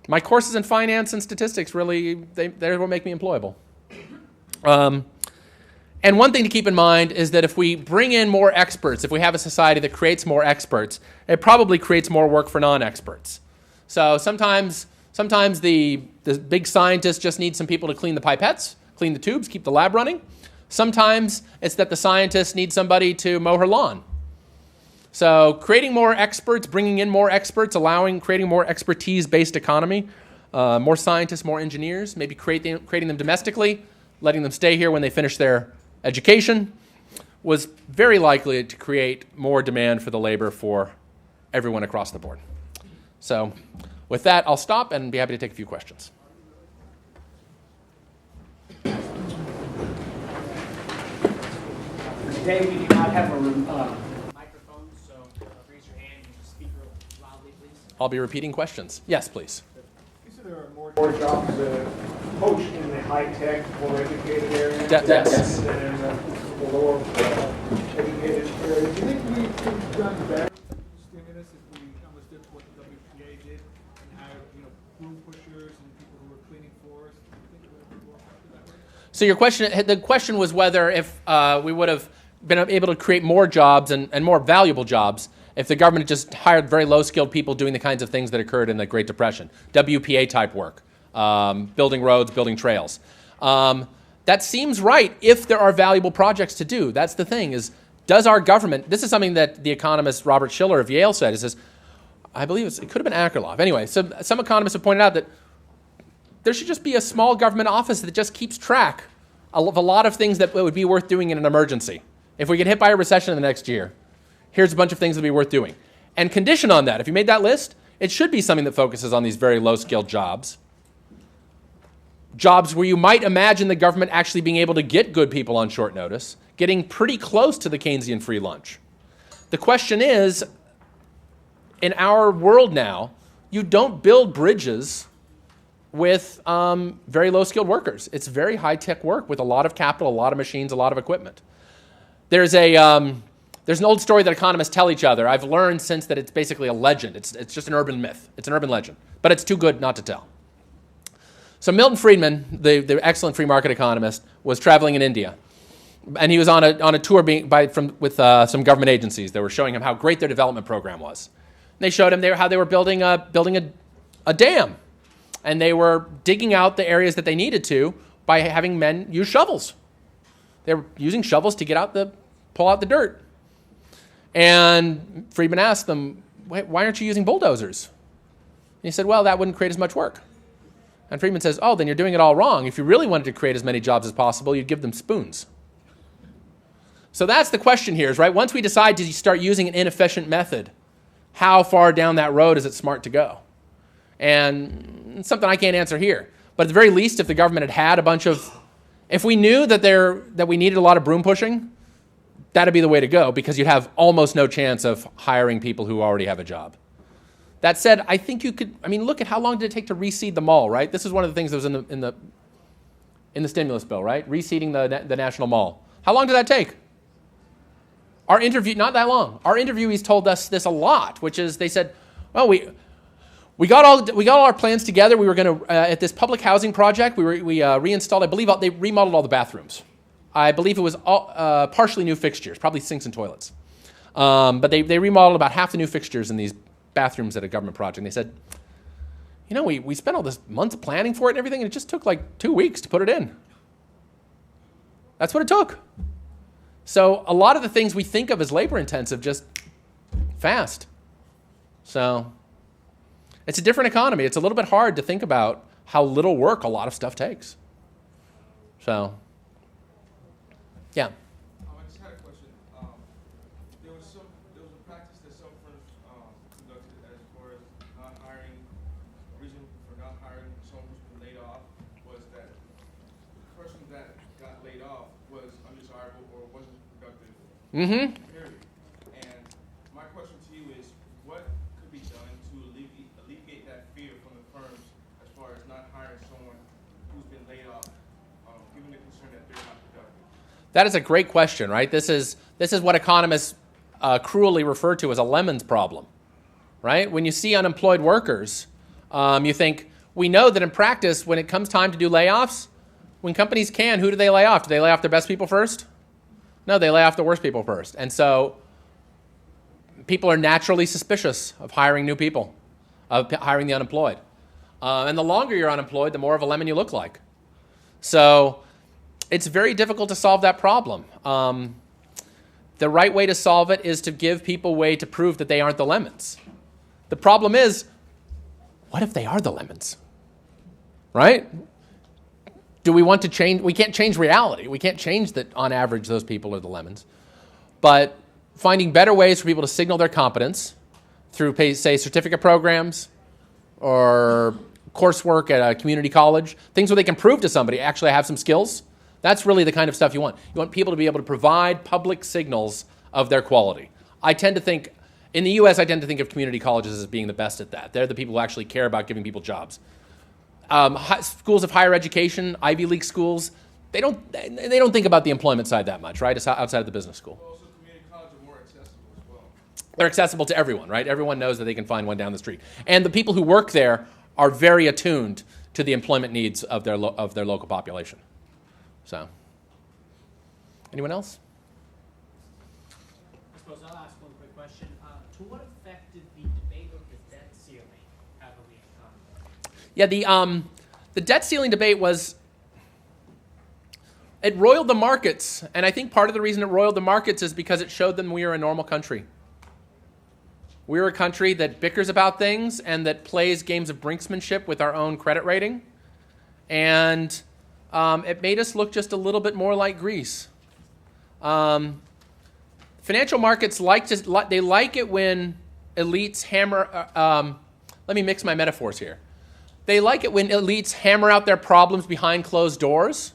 my courses in finance and statistics really, they will make me employable. And one thing to keep in mind is that if we bring in more experts, if we have a society that creates more experts, it probably creates more work for non-experts. So sometimes the big scientists just need some people to clean the pipettes, clean the tubes, keep the lab running. Sometimes it's that the scientists need somebody to mow her lawn. So creating more experts, bringing in more experts, creating more expertise-based economy, more scientists, more engineers, maybe creating them domestically, letting them stay here when they finish their education, was very likely to create more demand for the labor for everyone across the board. So with that, I'll stop and be happy to take a few questions. Today we do not have a microphone, so raise your hand and just speak real loudly, please. I'll be repeating questions. Yes, please. You said there are more jobs poached in the high-tech, more educated areas Yes. than in the lower educated areas. Do you think we could have done better with stimulus if we almost did what the WPA did and hired, broom pushers and people who were cleaning floors? Do you think it would have been more effective that way? So the question was whether if we would have been able to create more jobs and more valuable jobs if the government had just hired very low-skilled people doing the kinds of things that occurred in the Great Depression, WPA-type work, building roads, building trails. That seems right if there are valuable projects to do. That's the thing, is does our government, this is something that the economist Robert Shiller of Yale said, he says, I believe it could have been Akerlof. Anyway, so some economists have pointed out that there should just be a small government office that just keeps track of a lot of things that would be worth doing in an emergency. If we get hit by a recession in the next year, here's a bunch of things that would be worth doing. And condition on that, if you made that list, it should be something that focuses on these very low-skilled jobs. Jobs where you might imagine the government actually being able to get good people on short notice, getting pretty close to the Keynesian free lunch. The question is, in our world now, you don't build bridges with very low-skilled workers. It's very high-tech work with a lot of capital, a lot of machines, a lot of equipment. There's an old story that economists tell each other. I've learned since that it's basically a legend. It's just an urban myth. It's an urban legend, but it's too good not to tell. So Milton Friedman, the excellent free market economist, was traveling in India, and he was on a tour with some government agencies. They were showing him how great their development program was. And they showed him how they were building a dam, and they were digging out the areas that they needed to by having men use shovels. They were using shovels to pull out the dirt. And Friedman asked them, why aren't you using bulldozers? And he said, well, that wouldn't create as much work. And Friedman says, oh, then you're doing it all wrong. If you really wanted to create as many jobs as possible, you'd give them spoons. So that's the question here, is right? Once we decide to start using an inefficient method, how far down that road is it smart to go? And it's something I can't answer here. But at the very least, if the government had if we knew that we needed a lot of broom pushing, that'd be the way to go, because you'd have almost no chance of hiring people who already have a job. That said, I think you could, look at how long did it take to reseed the mall, right? This is one of the things that was in the stimulus bill, right? Reseeding the National Mall. How long did that take? Not that long. Our interviewees told us this a lot, which is they said, well, we got all our plans together. We were going to, at this public housing project, we reinstalled, I believe they remodeled all the bathrooms. I believe it was all, partially new fixtures, probably sinks and toilets. But they remodeled about half the new fixtures in these bathrooms at a government project. And they said, we spent all this months planning for it and everything, and it just took like 2 weeks to put it in. That's what it took. So a lot of the things we think of as labor intensive, just fast. So it's a different economy. It's a little bit hard to think about how little work a lot of stuff takes. So, yeah. I just had a question. There was a practice that some firms conducted as far as not hiring. The reason for not hiring someone who's been laid off was that the person that got laid off was undesirable or wasn't productive. Mm-hmm. Period. And my question to you is, what could be done to alleviate that fear from the firms as far as not hiring someone who's been laid off, given the concern that they're not productive? That is a great question, right? This is what economists cruelly refer to as a lemons problem, right? When you see unemployed workers, you think, we know that in practice, when it comes time to do layoffs, when companies can, who do they lay off? Do they lay off their best people first? No, they lay off the worst people first. And so people are naturally suspicious of hiring new people, of hiring the unemployed. And the longer you're unemployed, the more of a lemon you look like. So it's very difficult to solve that problem. The right way to solve it is to give people a way to prove that they aren't the lemons. The problem is, what if they are the lemons? Right? Do we want to change? We can't change reality. We can't change that on average those people are the lemons. But finding better ways for people to signal their competence through, say, certificate programs or coursework at a community college, things where they can prove to somebody, actually I have some skills. That's really the kind of stuff you want. You want people to be able to provide public signals of their quality. In the U.S., I tend to think of community colleges as being the best at that. They're the people who actually care about giving people jobs. Schools of higher education, Ivy League schools, they don't think about the employment side that much, right? It's outside of the business school. Also, community colleges are more accessible as well. They're accessible to everyone, right? Everyone knows that they can find one down the street. And the people who work there are very attuned to the employment needs of their local population. So, anyone else? I suppose I'll ask one quick question. To what effect did the debate of the debt ceiling have on the economy? Yeah, the debt ceiling debate it roiled the markets. And I think part of the reason it roiled the markets is because it showed them we are a normal country. We're a country that bickers about things and that plays games of brinksmanship with our own credit rating. And it made us look just a little bit more like Greece. Financial markets like it when elites hammer. Let me mix my metaphors here. They like it when elites hammer out their problems behind closed doors.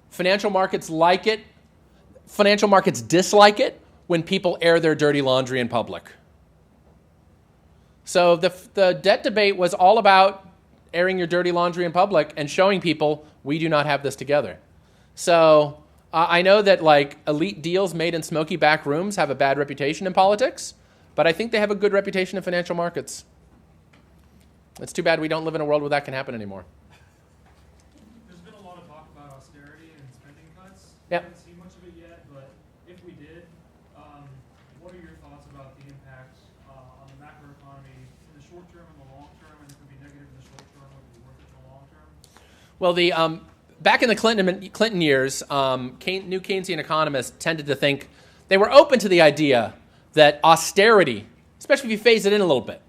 Financial markets like it. Financial markets dislike it when people air their dirty laundry in public. So the debt debate was all about airing your dirty laundry in public and showing people we do not have this together. So I know that like elite deals made in smoky back rooms have a bad reputation in politics, but I think they have a good reputation in financial markets. It's too bad we don't live in a world where that can happen anymore. There's been a lot of talk about austerity and spending cuts. Yep. I haven't seen much of it yet, but if we did, what are your thoughts about the impact on the macroeconomy in the short term and the long term? And it could be negative in the short term, would it be worth it in the long term? Well, back in the Clinton years, new Keynesian economists tended to think they were open to the idea that austerity, especially if you phase it in a little bit,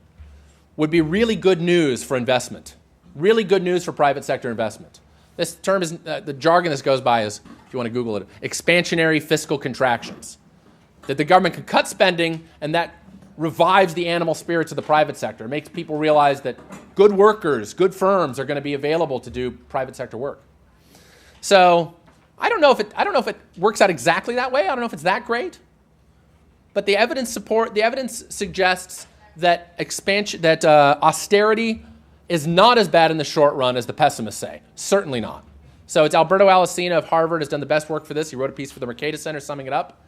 would be really good news for investment, really good news for private sector investment. This term is, the jargon this goes by is, if you want to Google it, expansionary fiscal contractions. That the government could cut spending and that revives the animal spirits of the private sector. It makes people realize that good workers, good firms are going to be available to do private sector work. So I don't know if it works out exactly that way. I don't know if it's that great. But the evidence suggests that austerity is not as bad in the short run as the pessimists say. Certainly not. So it's Alberto Alesina of Harvard has done the best work for this. He wrote a piece for the Mercatus Center summing it up.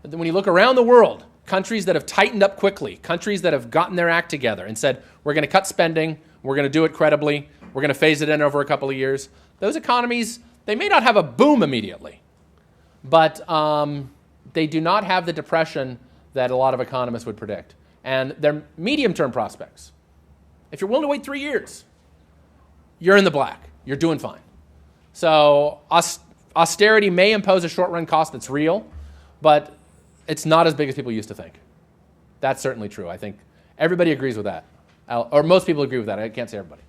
And then when you look around the world, countries that have tightened up quickly, countries that have gotten their act together and said, we're going to cut spending, we're going to do it credibly, we're going to phase it in over a couple of years, those economies, they may not have a boom immediately, but they do not have the depression that a lot of economists would predict. And their medium-term prospects, if you're willing to wait 3 years, you're in the black. You're doing fine. So austerity may impose a short-run cost that's real, but it's not as big as people used to think. That's certainly true. I think everybody agrees with that. Or most people agree with that. I can't say everybody.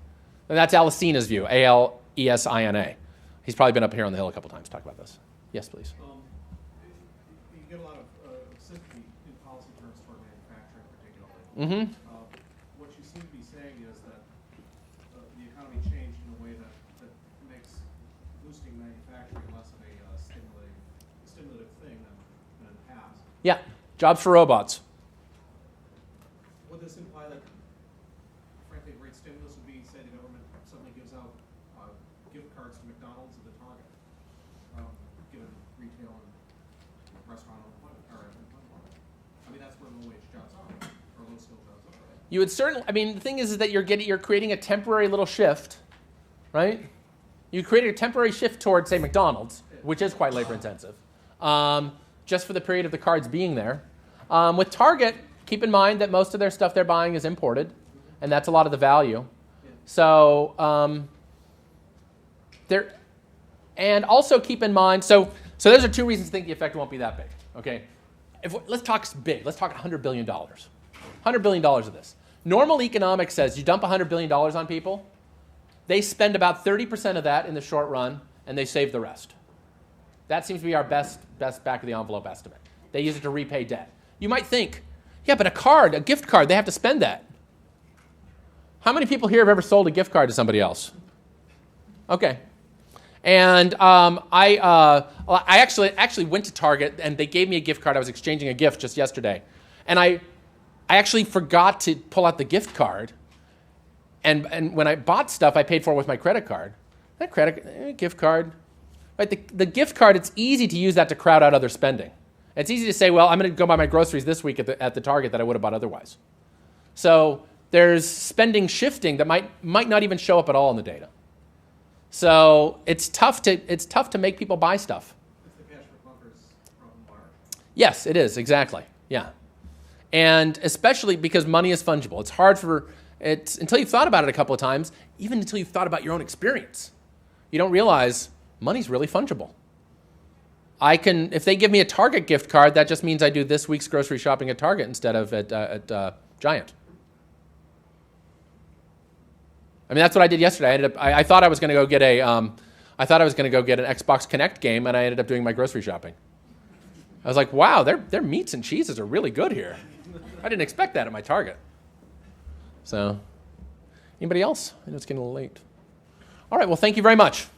And that's Alesina's view, Alesina. He's probably been up here on the Hill a couple times to talk about this. Yes, please. You get a lot of sympathy in policy terms toward manufacturing particularly. Mm-hmm. What you seem to be saying is that the economy changed in a way that makes boosting manufacturing less of a stimulative thing than in the past. Yeah, jobs for robots. Would this imply that, frankly, a great stimulus would be, say, the government suddenly gives out gift cards to McDonald's and the Target, given retail and restaurant unemployment? I mean, that's where low-wage jobs are, or low-skill jobs are, right? You would certainly, I mean, the thing is that you're creating a temporary little shift, right? You created a temporary shift towards, say, McDonald's, which is quite labor-intensive, just for the period of the cards being there. With Target, keep in mind that most of their stuff they're buying is imported, and that's a lot of the value. So and also keep in mind, so those are two reasons to think the effect won't be that big, okay? Let's talk big. Let's talk $100 billion. $100 billion of this. Normal economics says you dump $100 billion on people, they spend about 30% of that in the short run, and they save the rest. That seems to be our best back-of-the-envelope estimate. They use it to repay debt. You might think, yeah, but a gift card, they have to spend that. How many people here have ever sold a gift card to somebody else? Okay. And I actually went to Target, and they gave me a gift card. I was exchanging a gift just yesterday. And I actually forgot to pull out the gift card. And when I bought stuff, I paid for it with my credit card. That gift card. Right, the gift card, it's easy to use that to crowd out other spending. It's easy to say, well, I'm going to go buy my groceries this week at the Target that I would have bought otherwise. So there's spending shifting that might not even show up at all in the data. So it's tough to make people buy stuff. It's the cash for clunkers problem bar. Yes, it is, exactly. Yeah. And especially because money is fungible. It's hard until you've thought about it a couple of times, even until you've thought about your own experience. You don't realize money's really fungible. If they give me a Target gift card, that just means I do this week's grocery shopping at Target instead of at Giant. I mean, that's what I did yesterday. I thought I was going to go get an Xbox Connect game, and I ended up doing my grocery shopping. I was like, wow, their meats and cheeses are really good here. I didn't expect that at my Target. So, anybody else? I know it's getting a little late. All right, well, thank you very much.